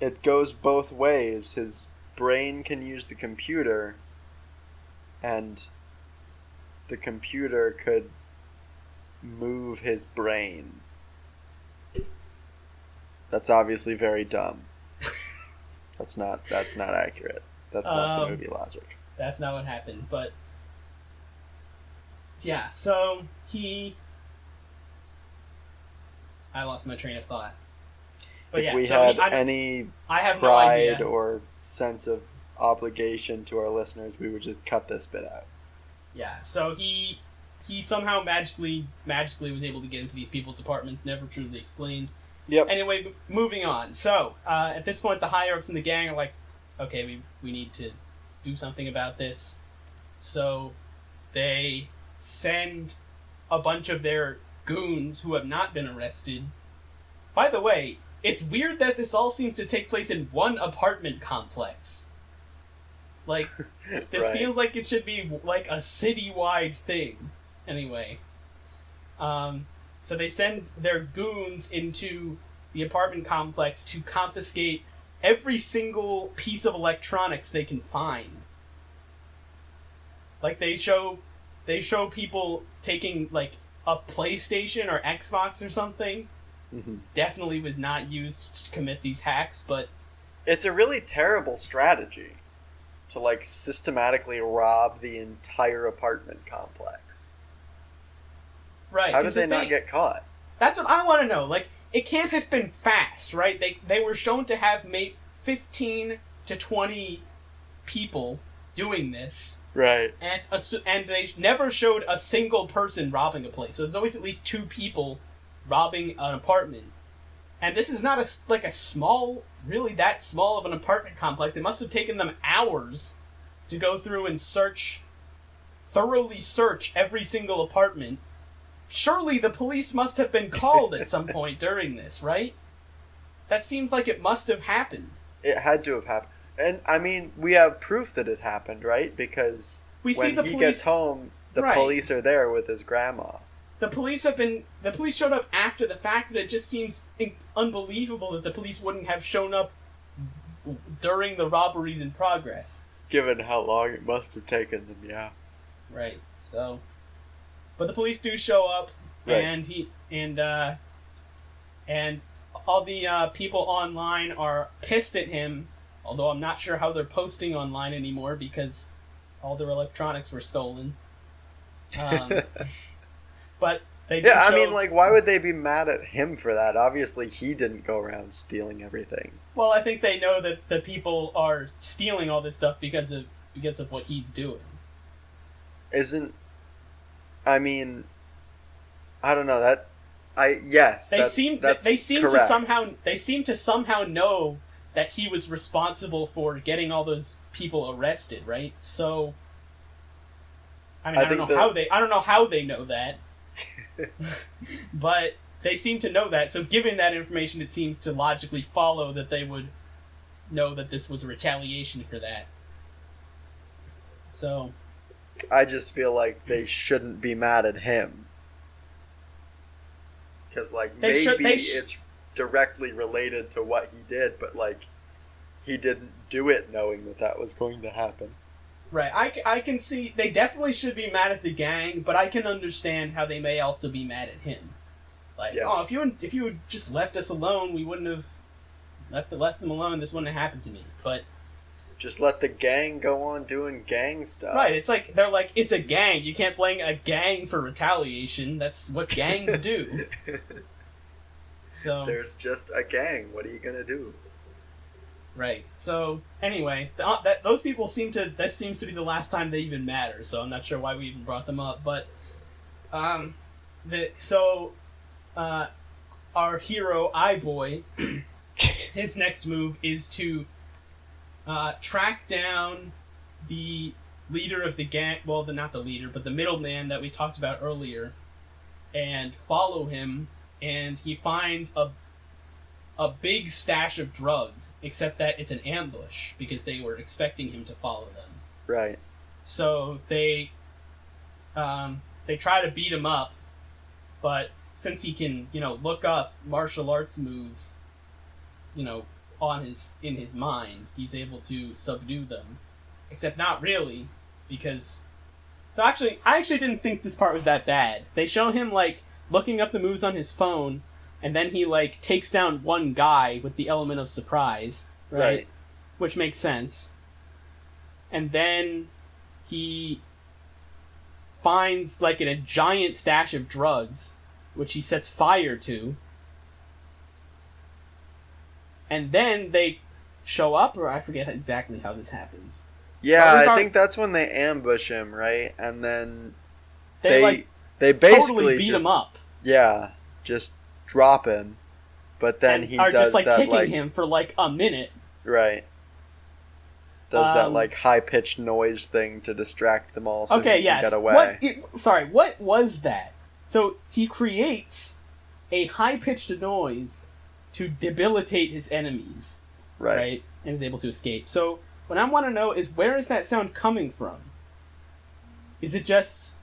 It goes both ways. His brain can use the computer, and the computer could move his brain. That's obviously very dumb. That's not accurate. That's not the movie logic. That's not what happened, but yeah, so I lost my train of thought. But if we had any pride or sense of obligation to our listeners, we would just cut this bit out. Yeah, so he somehow magically was able to get into these people's apartments, never truly explained. Yep. Anyway, moving on. So, at this point, the higher-ups in the gang are like, okay, we need to do something about this. So, they send a bunch of their goons who have not been arrested. By the way, it's weird that this all seems to take place in one apartment complex. Like, this Right. feels like it should be, like, a city-wide thing. Anyway. So they send their goons into the apartment complex to confiscate every single piece of electronics they can find. Like, they show people taking, like, a PlayStation or Xbox or something. Mm-hmm. Definitely was not used to commit these hacks, but It's a really terrible strategy to, like, systematically rob the entire apartment complex. Right. How did they not get caught? That's what I want to know. Like, it can't have been fast, right? They were shown to have made 15 to 20 people doing this. Right. And they never showed a single person robbing a place. So there's always at least 2 people robbing an apartment. And this is not a small, really that small of an apartment complex. It must have taken them hours to go through and thoroughly search every single apartment. Surely the police must have been called at some point during this, right? That seems like it must have happened. It had to have happened. And, I mean, we have proof that it happened, right? Because when he gets home, the police are there with his grandma. The police showed up after the fact, but it just seems unbelievable that the police wouldn't have shown up during the robberies in progress. Given how long it must have taken them, yeah. Right, so... But the police do show up, right. and all the people online are pissed at him, although I'm not sure how they're posting online anymore because all their electronics were stolen. But they do yeah, I mean, like, why would they be mad at him for that? Obviously, he didn't go around stealing everything. Well, I think they know that the people are stealing all this stuff because of what he's doing. I mean, I don't know that. They seem to somehow know that he was responsible for getting all those people arrested, right? So, I mean, I don't know how they know that. But they seem to know that, so given that information, it seems to logically follow that they would know that this was a retaliation for that. So... I just feel like they shouldn't be mad at him. Because, like, it's directly related to what he did, but, like, he didn't do it knowing that was going to happen. Right, I can see, they definitely should be mad at the gang, but I can understand how they may also be mad at him. Like, yeah. If you had just left us alone, we wouldn't have left them alone, this wouldn't have happened to me, but... Just let the gang go on doing gang stuff. Right, it's like, they're like, it's a gang, you can't blame a gang for retaliation, that's what gangs do. So... There's just a gang, what are you gonna do? Right. So anyway, those people this seems to be the last time they even matter. So I'm not sure why we even brought them up. But our hero iBoy, his next move is to track down the leader of the gang. Well, not the leader, but the middleman that we talked about earlier, and follow him. And he finds a big stash of drugs, except that it's an ambush, because they were expecting him to follow them. Right. So they try to beat him up, but since he can, look up martial arts moves, in his mind, he's able to subdue them. Except not really, because... So I actually didn't think this part was that bad. They show him, looking up the moves on his phone, and then he, takes down one guy with the element of surprise, right? Which makes sense. And then he finds, a giant stash of drugs, which he sets fire to. And then they show up, or I forget exactly how this happens. Yeah, I think that's when they ambush him, right? And then they basically totally beat him up. Yeah, just drop him, but then he does just that kicking him for a minute. Right. Does that high-pitched noise thing to distract them all so he can get away. What was that? So he creates a high-pitched noise to debilitate his enemies, right? And is able to escape. So what I want to know is, where is that sound coming from? Is it just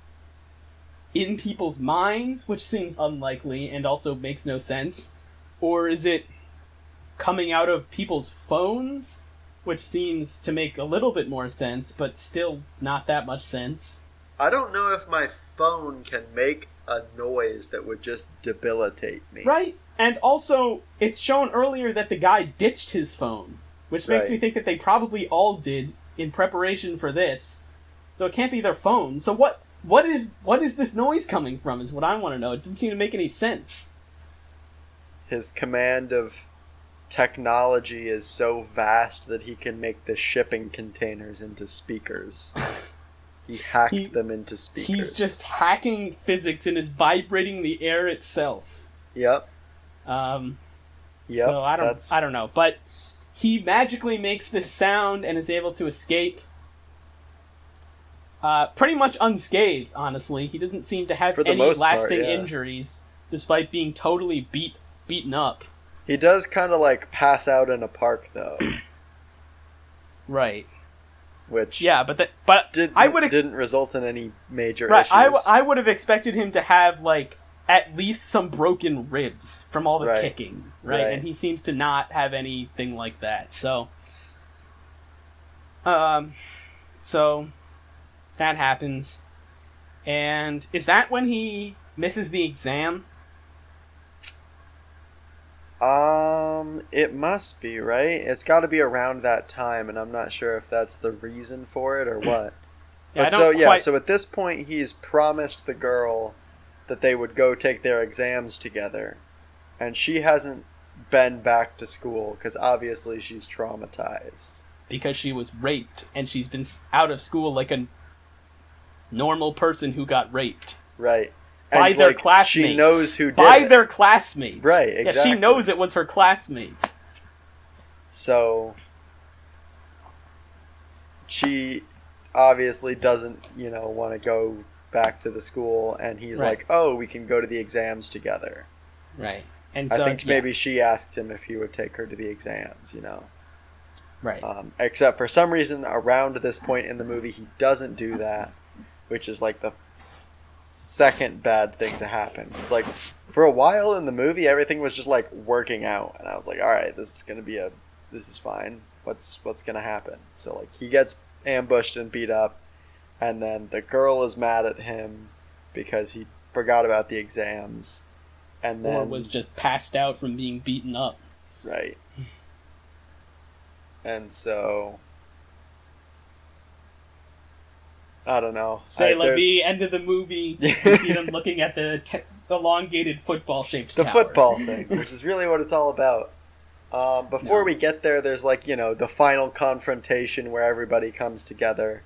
in people's minds, which seems unlikely and also makes no sense? Or is it coming out of people's phones, which seems to make a little bit more sense, but still not that much sense? I don't know if my phone can make a noise that would just debilitate me. Right? And also, it's shown earlier that the guy ditched his phone. which makes me think that they probably all did in preparation for this. So it can't be their phone. So what is this noise coming from is what I want to know. It didn't seem to make any sense. His command of technology is so vast that he can make the shipping containers into speakers. He hacked them into speakers. He's just hacking physics and is vibrating the air itself. Yep. So I don't know, but he magically makes this sound and is able to escape. Pretty much unscathed, honestly. He doesn't seem to have any lasting injuries, despite being totally beaten up. He does kind of like pass out in a park, though. Right. Which didn't result in any major issues. I would have expected him to have like at least some broken ribs from all the kicking, right? And he seems to not have anything like that. So that happens. And is that when he misses the exam? It must be, right? It's got to be around that time, and I'm not sure if that's the reason for it or what. So at this point, he's promised the girl that they would go take their exams together, and she hasn't been back to school because obviously she's traumatized. Because she was raped, and she's been out of school like a normal person who got raped. Right. By their classmates. She knows who did By it. their classmates. Right, exactly. Yeah, she knows it was her classmates. So she obviously doesn't, want to go back to the school, and he's like, "Oh, we can go to the exams together." Right. And I think maybe she asked him if he would take her to the exams, Right. Except for some reason around this point in the movie he doesn't do that, which is like the second bad thing to happen. It's like for a while in the movie everything was just like working out, and I was like, all right, this is fine. What's gonna happen? So like he gets ambushed and beat up, and then the girl is mad at him because he forgot about the exams, and then or was just passed out from being beaten up. Right. And so I don't know. End of the movie, you see them looking at the elongated football-shaped tower. The football thing, which is really what it's all about. Before we get there, there's like, the final confrontation where everybody comes together.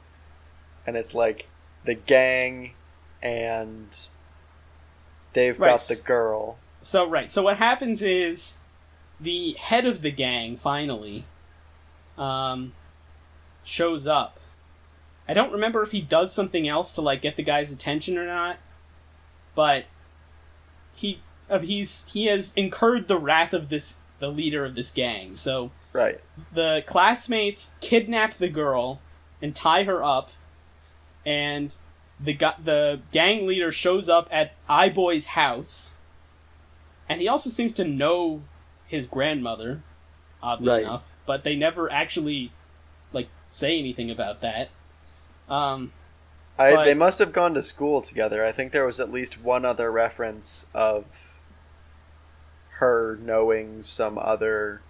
And it's like the gang and they've got the girl. So what happens is the head of the gang finally shows up. I don't remember if he does something else to like get the guy's attention or not, but he has incurred the wrath of the leader of this gang. So the classmates kidnap the girl and tie her up, and the gang leader shows up at iBoy's house, and he also seems to know his grandmother, oddly enough, but they never actually like say anything about that. They must have gone to school together. I think there was at least one other reference of her knowing some other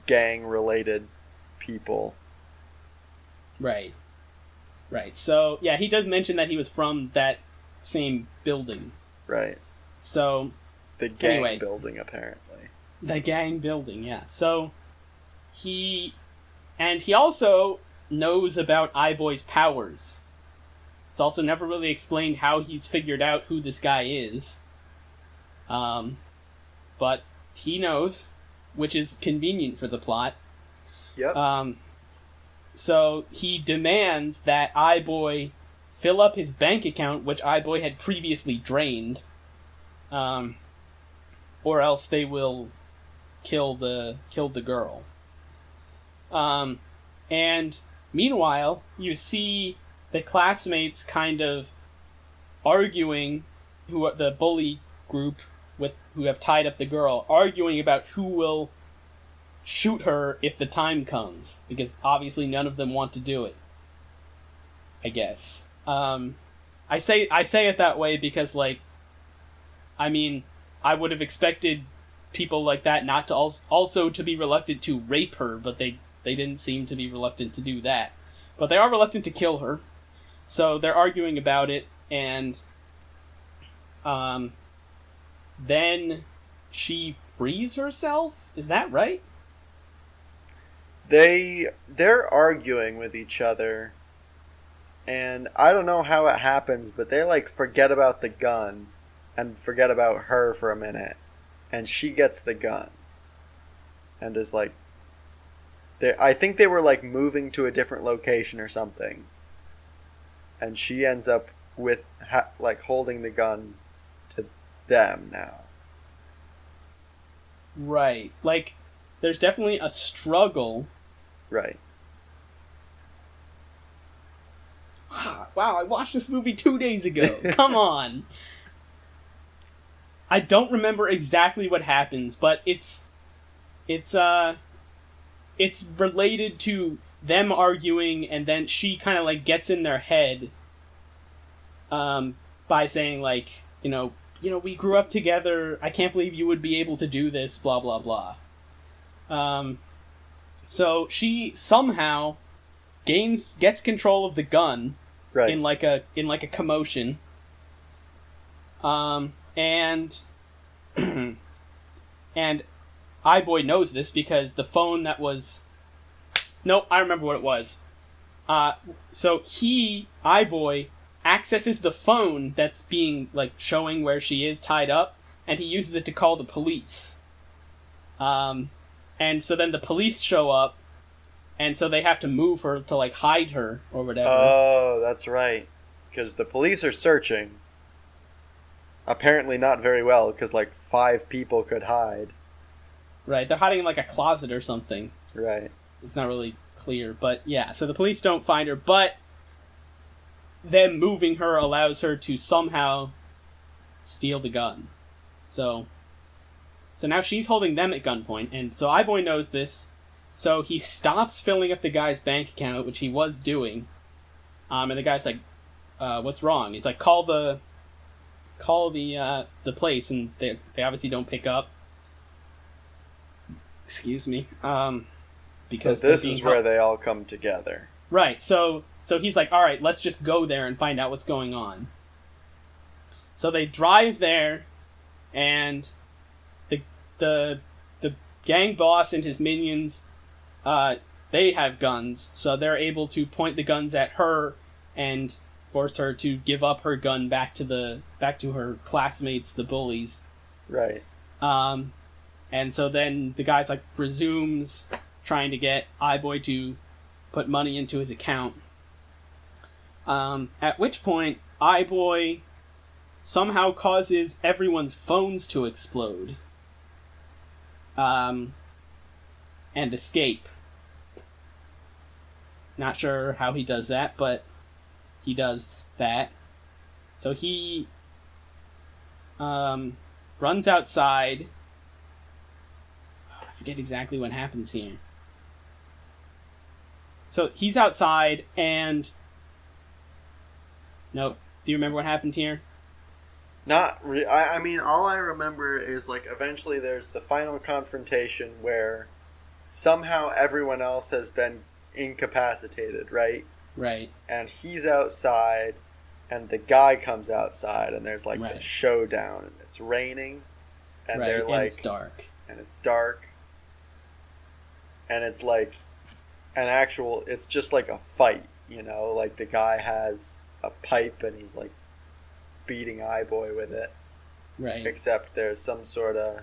gang-related people. Right. So, yeah, he does mention that he was from that same building. Right. So, the gang building, apparently. The gang building, yeah. So, he also knows about iBoy's powers. It's also never really explained how he's figured out who this guy is. But he knows, which is convenient for the plot. Yep. So he demands that iBoy fill up his bank account, which iBoy had previously drained, or else they will kill the girl. And meanwhile, you see the classmates kind of arguing, the bully group who have tied up the girl, arguing about who will shoot her if the time comes, because obviously none of them want to do it, I guess. I say it that way because, like, I mean, I would have expected people like that not to also to be reluctant to rape her, but they didn't seem to be reluctant to do that. But they are reluctant to kill her. So they're arguing about it, and then she frees herself? Is that right? They're arguing with each other, and I don't know how it happens, but they like forget about the gun and forget about her for a minute, and she gets the gun and is like, I think they were like moving to a different location or something, and she ends up with like holding the gun to them now. Right. Like, there's definitely a struggle. Right. Wow, I watched this movie 2 days ago. Come on. I don't remember exactly what happens, but it's related to them arguing, and then she kind of like gets in their head by saying like, we grew up together. I can't believe you would be able to do this, blah blah blah. So she somehow gets control of the gun, right, in like a commotion. And and iBoy knows this because the phone that was... Nope, I remember what it was. So iBoy, accesses the phone that's being, like, showing where she is tied up, and he uses it to call the police. And so then the police show up, and so they have to move her to, like, hide her, or whatever. Oh, that's right. Because the police are searching. Apparently not very well, because, like, 5 people could hide. Right, they're hiding in, like, a closet or something. Right. It's not really clear, but yeah, so the police don't find her, but them moving her allows her to somehow steal the gun. So now she's holding them at gunpoint, and so iBoy knows this, so he stops filling up the guy's bank account, which he was doing, and the guy's like, what's wrong? He's like, call the place, and they obviously don't pick up. Excuse me. Because so this is where they all come together. Right, so he's like, alright, let's just go there and find out what's going on. So they drive there, and the gang boss and his minions, they have guns, so they're able to point the guns at her and force her to give up her gun back to her classmates, the bullies. Right. And so then the guy's like resumes trying to get iBoy to put money into his account. At which point, iBoy somehow causes everyone's phones to explode. And escape. Not sure how he does that, but he does that. So he runs outside. I forget exactly what happens here. So he's outside, and... Nope. Do you remember what happened here? I mean, all I remember is, like, eventually there's the final confrontation where somehow everyone else has been incapacitated, right? Right. And he's outside, and the guy comes outside, and there's, like, right. the showdown, and it's raining, and right. they're, like... And it's dark. And it's dark. And it's, like, it's just, like, a fight, you know? Like, the guy has a pipe, and he's, like, beating iBoy with it. Right. Except there's some sort of...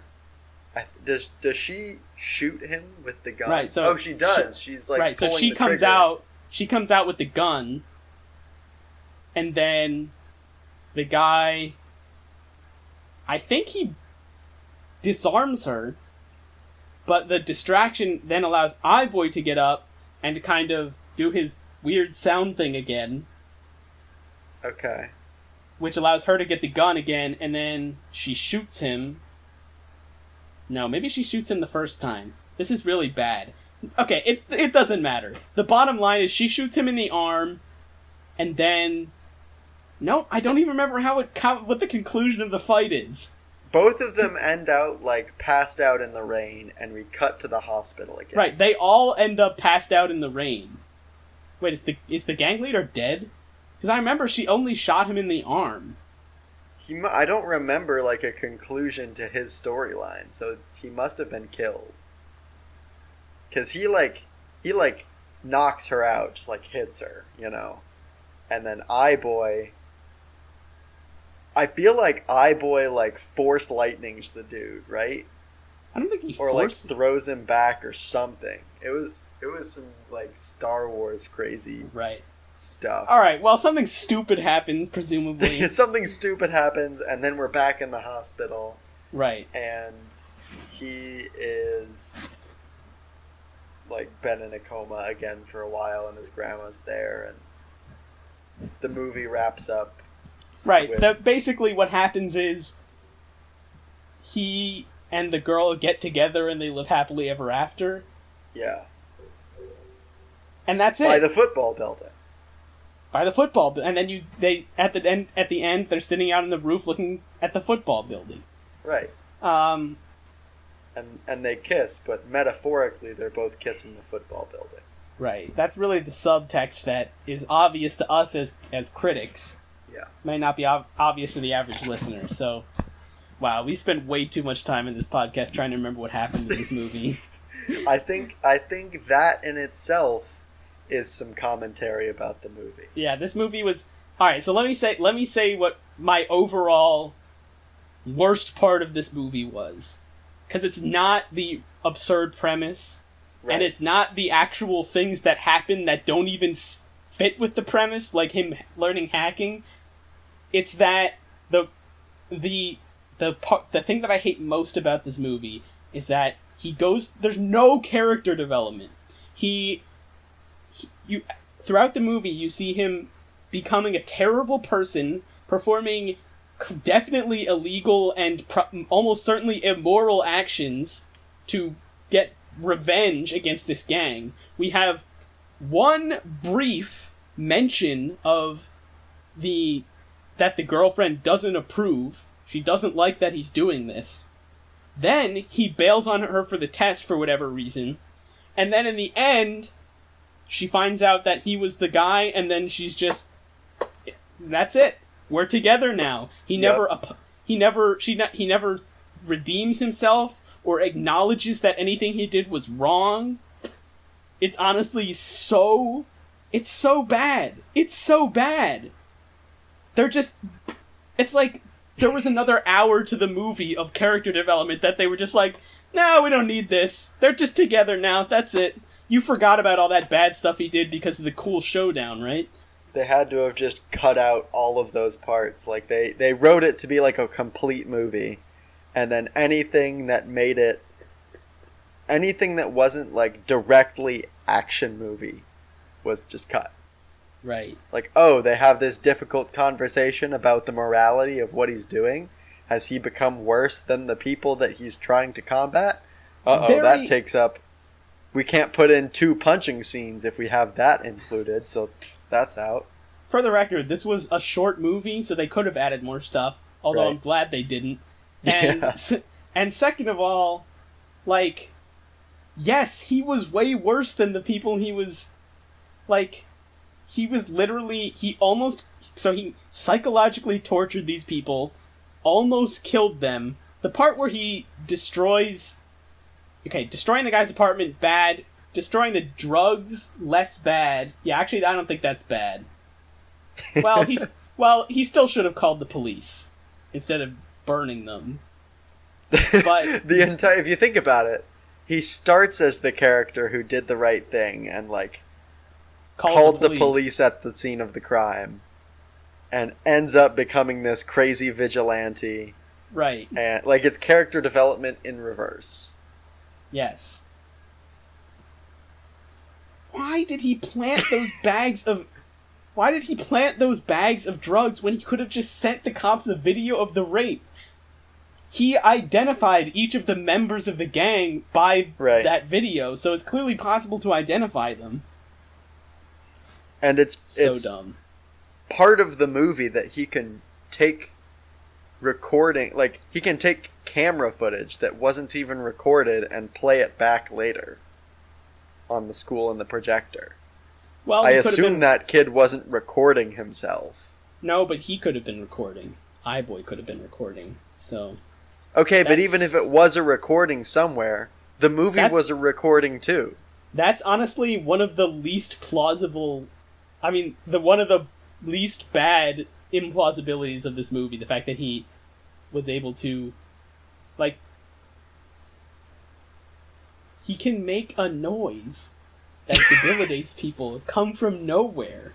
Does she shoot him with the gun? Right. So she does. She's like right. Pulling so she the comes trigger. out. She comes out with the gun, and then the guy. I think he disarms her, but the distraction then allows iBoy to get up and to kind of do his weird sound thing again. Okay. Which allows her to get the gun again, and then she shoots him. No, maybe she shoots him the first time. This is really bad. Okay, it doesn't matter. The bottom line is she shoots him in the arm, and then... No, I don't even remember what the conclusion of the fight is. both of them end out like passed out in the rain, and we cut to the hospital again. Right, they all end up passed out in the rain. Wait, is the gang leader dead? Because I remember she only shot him in the arm. I don't remember like a conclusion to his storyline, so he must have been killed. Because he knocks her out, just like hits her, you know. And then iBoy, I feel like iBoy like force lightnings the dude, right? I don't think he or like throws him back or something. It was some like Star Wars crazy stuff. All right, well, something stupid happens, presumably. Something stupid happens, and then we're back in the hospital. Right. And he is like been in a coma again for a while, and his grandma's there, and the movie wraps up. Right. Basically what happens is he and the girl get together and they live happily ever after. Yeah. And that's it. By the football building. By the football building. And then at the end they're sitting out on the roof looking at the football building. Right. And they kiss, but metaphorically they're both kissing the football building. Right. That's really the subtext that is obvious to us as critics. Yeah. May not be obvious to the average listener. So, wow, we spent way too much time in this podcast trying to remember what happened in this movie. I think that in itself is some commentary about the movie. Yeah, this movie was... Alright, so let me say what my overall worst part of this movie was. Because it's not the absurd premise, right. And it's not the actual things that happen that don't even fit with the premise, like him learning hacking. It's that the thing that I hate most about this movie is that there's no character development. Throughout the movie, you see him becoming a terrible person, performing definitely illegal and almost certainly immoral actions to get revenge against this gang. We have one brief mention of that the girlfriend doesn't approve. She doesn't like that he's doing this. Then he bails on her for the test for whatever reason. And then in the end, she finds out that he was the guy, and then she's just... That's it. We're together now. He never redeems himself or acknowledges that anything he did was wrong. It's honestly so... It's so bad. It's so bad. It's like there was another hour to the movie of character development that they were just like, no, we don't need this. They're just together now. That's it. You forgot about all that bad stuff he did because of the cool showdown, right? They had to have just cut out all of those parts. Like they wrote it to be like a complete movie, and then anything that wasn't like directly action movie was just cut. Right. It's like, oh, they have this difficult conversation about the morality of what he's doing. Has he become worse than the people that he's trying to combat? That takes up... We can't put in 2 punching scenes if we have that included, so that's out. For the record, this was a short movie, so they could have added more stuff, although right. I'm glad they didn't. And second of all, like, yes, he was way worse than the people he was... Like... He was literally, he psychologically tortured these people, almost killed them. The part where he destroying the guy's apartment, bad. Destroying the drugs, less bad. Yeah, actually, I don't think that's bad. He still should have called the police instead of burning them. But if you think about it, he starts as the character who did the right thing and like called the police at the scene of the crime, and ends up becoming this crazy vigilante. Right. And like it's character development in reverse. Yes. Why did he plant those bags of drugs when he could have just sent the cops a video of the rape? He identified each of the members of the gang by that video, so it's clearly possible to identify them. And it's dumb. Part of the movie that he can take recording, like, he can take camera footage that wasn't even recorded and play it back later on the school and the projector. Well, I assume that kid wasn't recording himself. No, but he could have been recording. iBoy could have been recording. So. Okay, but even if it was a recording somewhere, the movie was a recording too. That's honestly one of the least plausible. I mean, one of the least bad implausibilities of this movie. The fact that he was able to, like, he can make a noise that debilitates people come from nowhere.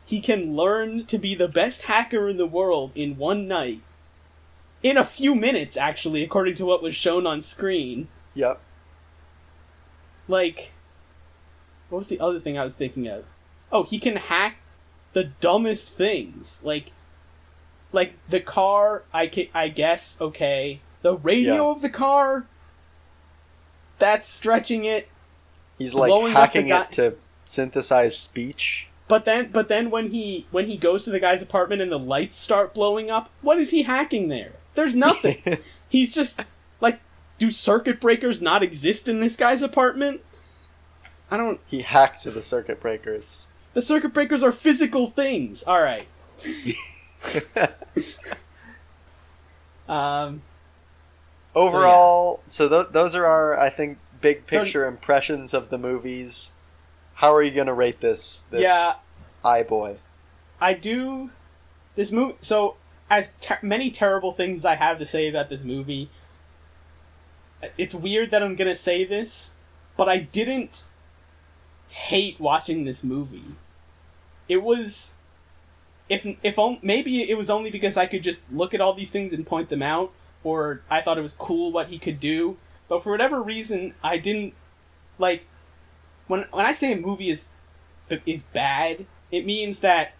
He can learn to be the best hacker in the world in one night. In a few minutes, actually, according to what was shown on screen. Yep. Like, what was the other thing I was thinking of? Oh, he can hack the dumbest things. Like the car, I guess, okay. The radio of the car, that's stretching it. He's like hacking it to synthesize speech. But then when he goes to the guy's apartment and the lights start blowing up, what is he hacking there? There's nothing. He's just, like, do circuit breakers not exist in this guy's apartment? He hacked the circuit breakers. The circuit breakers are physical things. Alright. Overall, so those are our, I think, big picture impressions of the movies. How are you going to rate this iBoy? I do... This movie... So, as many terrible things I have to say about this movie, it's weird that I'm going to say this, but I didn't hate watching this movie. It was... Maybe it was only because I could just look at all these things and point them out, or I thought it was cool what he could do, but for whatever reason, I didn't, like... When I say a movie is bad, it means that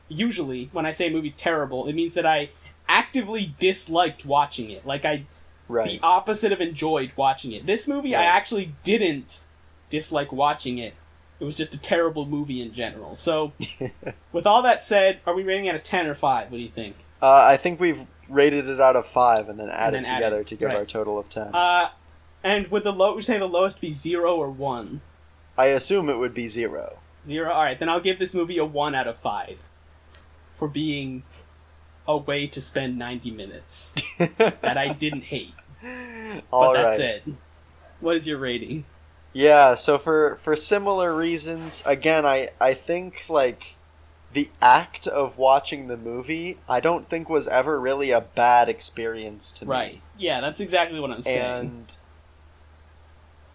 usually, when I say a movie's terrible, it means that I actively disliked watching it. Like, the opposite of enjoyed watching it. This movie, I actually didn't dislike watching it. It was just a terrible movie in general. So, with all that said, are we rating it a 10 or 5? What do you think? I think we've rated it out of 5 and then added together to give our total of 10. And would we say the lowest be 0 or 1? I assume it would be 0. 0? Alright, then I'll give this movie a 1 out of 5. For being a way to spend 90 minutes. That I didn't hate. But that's it. What is your rating? Yeah, so for similar reasons, again, I think, like, the act of watching the movie, I don't think was ever really a bad experience to me. Right. Yeah, that's exactly what I'm saying. And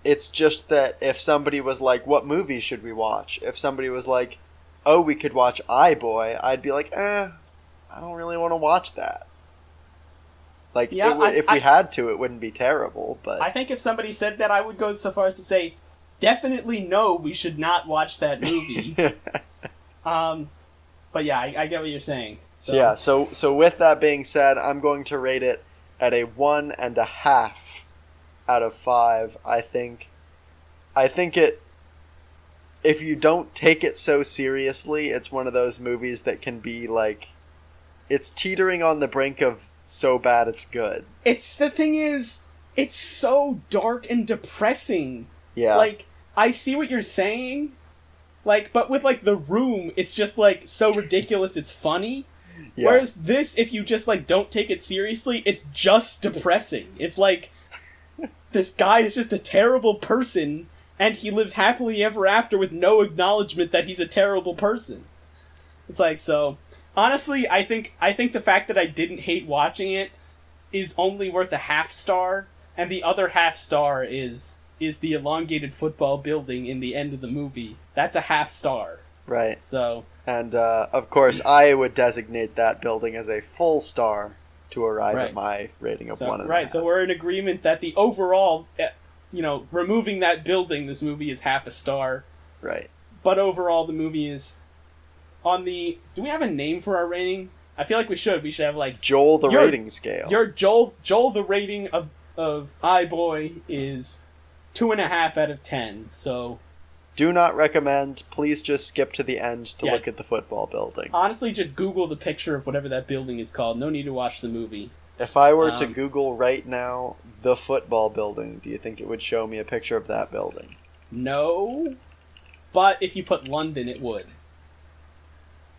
it's just that if somebody was like, what movie should we watch? If somebody was like, oh, we could watch iBoy, I'd be like, I don't really want to watch that. Like, if we had to, it wouldn't be terrible, but... I think if somebody said that, I would go so far as to say, definitely no, we should not watch that movie. But yeah, I get what you're saying. So. Yeah, so with that being said, I'm going to rate it at a 1.5 out of 5. I think it... If you don't take it so seriously, it's one of those movies that can be, like... It's teetering on the brink of so bad it's good. The thing is, it's so dark and depressing. Yeah. Like, I see what you're saying, like, but with, like, The Room, it's just, like, so ridiculous it's funny. Yeah. Whereas this, if you just, like, don't take it seriously, it's just depressing. It's like, this guy is just a terrible person, and he lives happily ever after with no acknowledgement that he's a terrible person. It's like, so... Honestly, I think the fact that I didn't hate watching it is only worth a half star, and the other half star is the elongated football building in the end of the movie. That's a half star. Right. So. And of course, I would designate that building as a full star to arrive at my rating of 1.5. Right. So we're in agreement that the overall, removing that building, this movie is half a star. Right. But overall, the movie is. On the... Do we have a name for our rating? I feel like we should. We should have, like... Joel the rating scale. Joel the rating of iBoy is 2.5 out of 10. So, Do not recommend. Please just skip to the end to Yeah. look at the football building. Honestly, just Google the picture of whatever that building is called. No need to watch the movie. If I were to Google right now the football building, do you think it would show me a picture of that building? No, but if you put London, it would.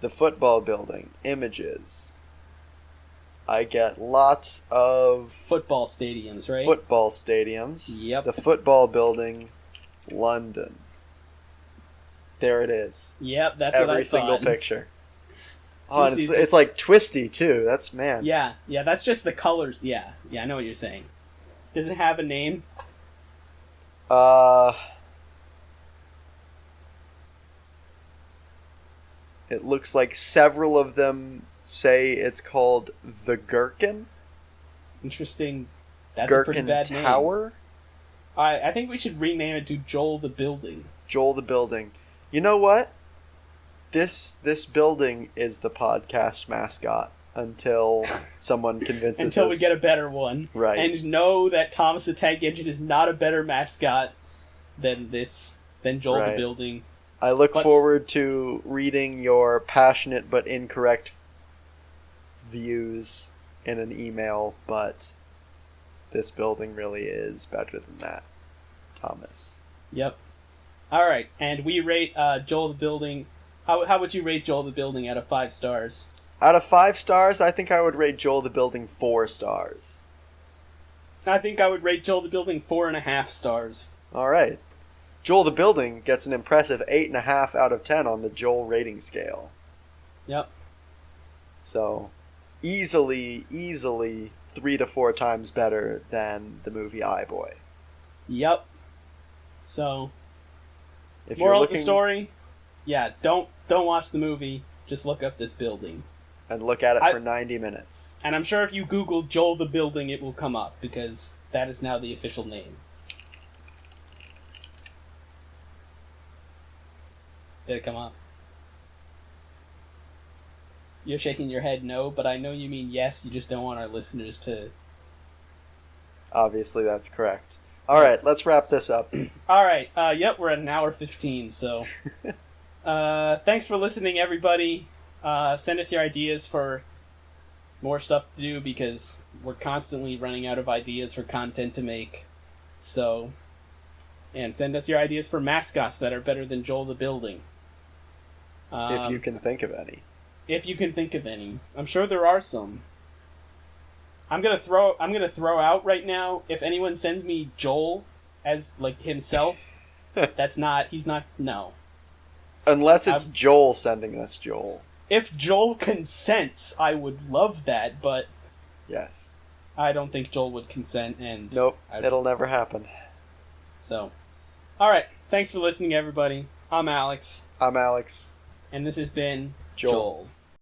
The football building. Images. I get lots of Football stadiums, right? football stadiums. Yep. The football building, London. There it is. Yep, that's what I Every single thought. picture. Oh, and Just- it's like twisty too. That's man. Yeah, that's just the colors. Yeah, I know what you're saying. Does it have a name? It looks like several of them say it's called the Gherkin. Interesting. That's a Gherkin pretty bad name. Tower. I think we should rename it to Joel the Building. Joel the Building. You know what? This building is the podcast mascot until someone convinces Until us. we get a better one. Right. And know that Thomas the Tank Engine is not a better mascot than Joel the Right. Building. I look Let's- forward to reading your passionate but incorrect views in an email, but this building really is better than that, Thomas. Yep. Alright, and we rate Joel the Building. How would you rate Joel the Building out of 5 stars? Out of 5 stars, I think I would rate Joel the Building 4 stars. I think I would rate Joel the Building 4.5 stars. Alright. Joel the Building gets an impressive 8.5 out of 10 on the Joel rating scale. Yep. So, easily 3 to 4 times better than the movie iBoy. Yep. So, If you're moral of looking the story, yeah, don't watch the movie. Just look up this building. and look at it for 90 minutes. And I'm sure if you Google Joel the Building, it will come up, because that is now the official name. Did it come up? You're shaking your head no, but I know you mean yes, you just don't want our listeners to... Obviously, that's correct. Alright, let's wrap this up. Alright, yep, we're at an hour 15, so... thanks for listening, everybody. Send us your ideas for more stuff to do, because we're constantly running out of ideas for content to make. So... And send us your ideas for mascots that are better than Joel the Building. If you can think of any. If you can think of any. I'm sure there are some. I'm gonna throw out right now, if anyone sends me Joel as like himself, no. Unless it's Joel sending us Joel. If Joel consents, I would love that, but Yes. I don't think Joel would consent, and Nope, it'll never happen. So, alright, thanks for listening, everybody. I'm Alex. I'm Alex. And this has been Joel. Joel.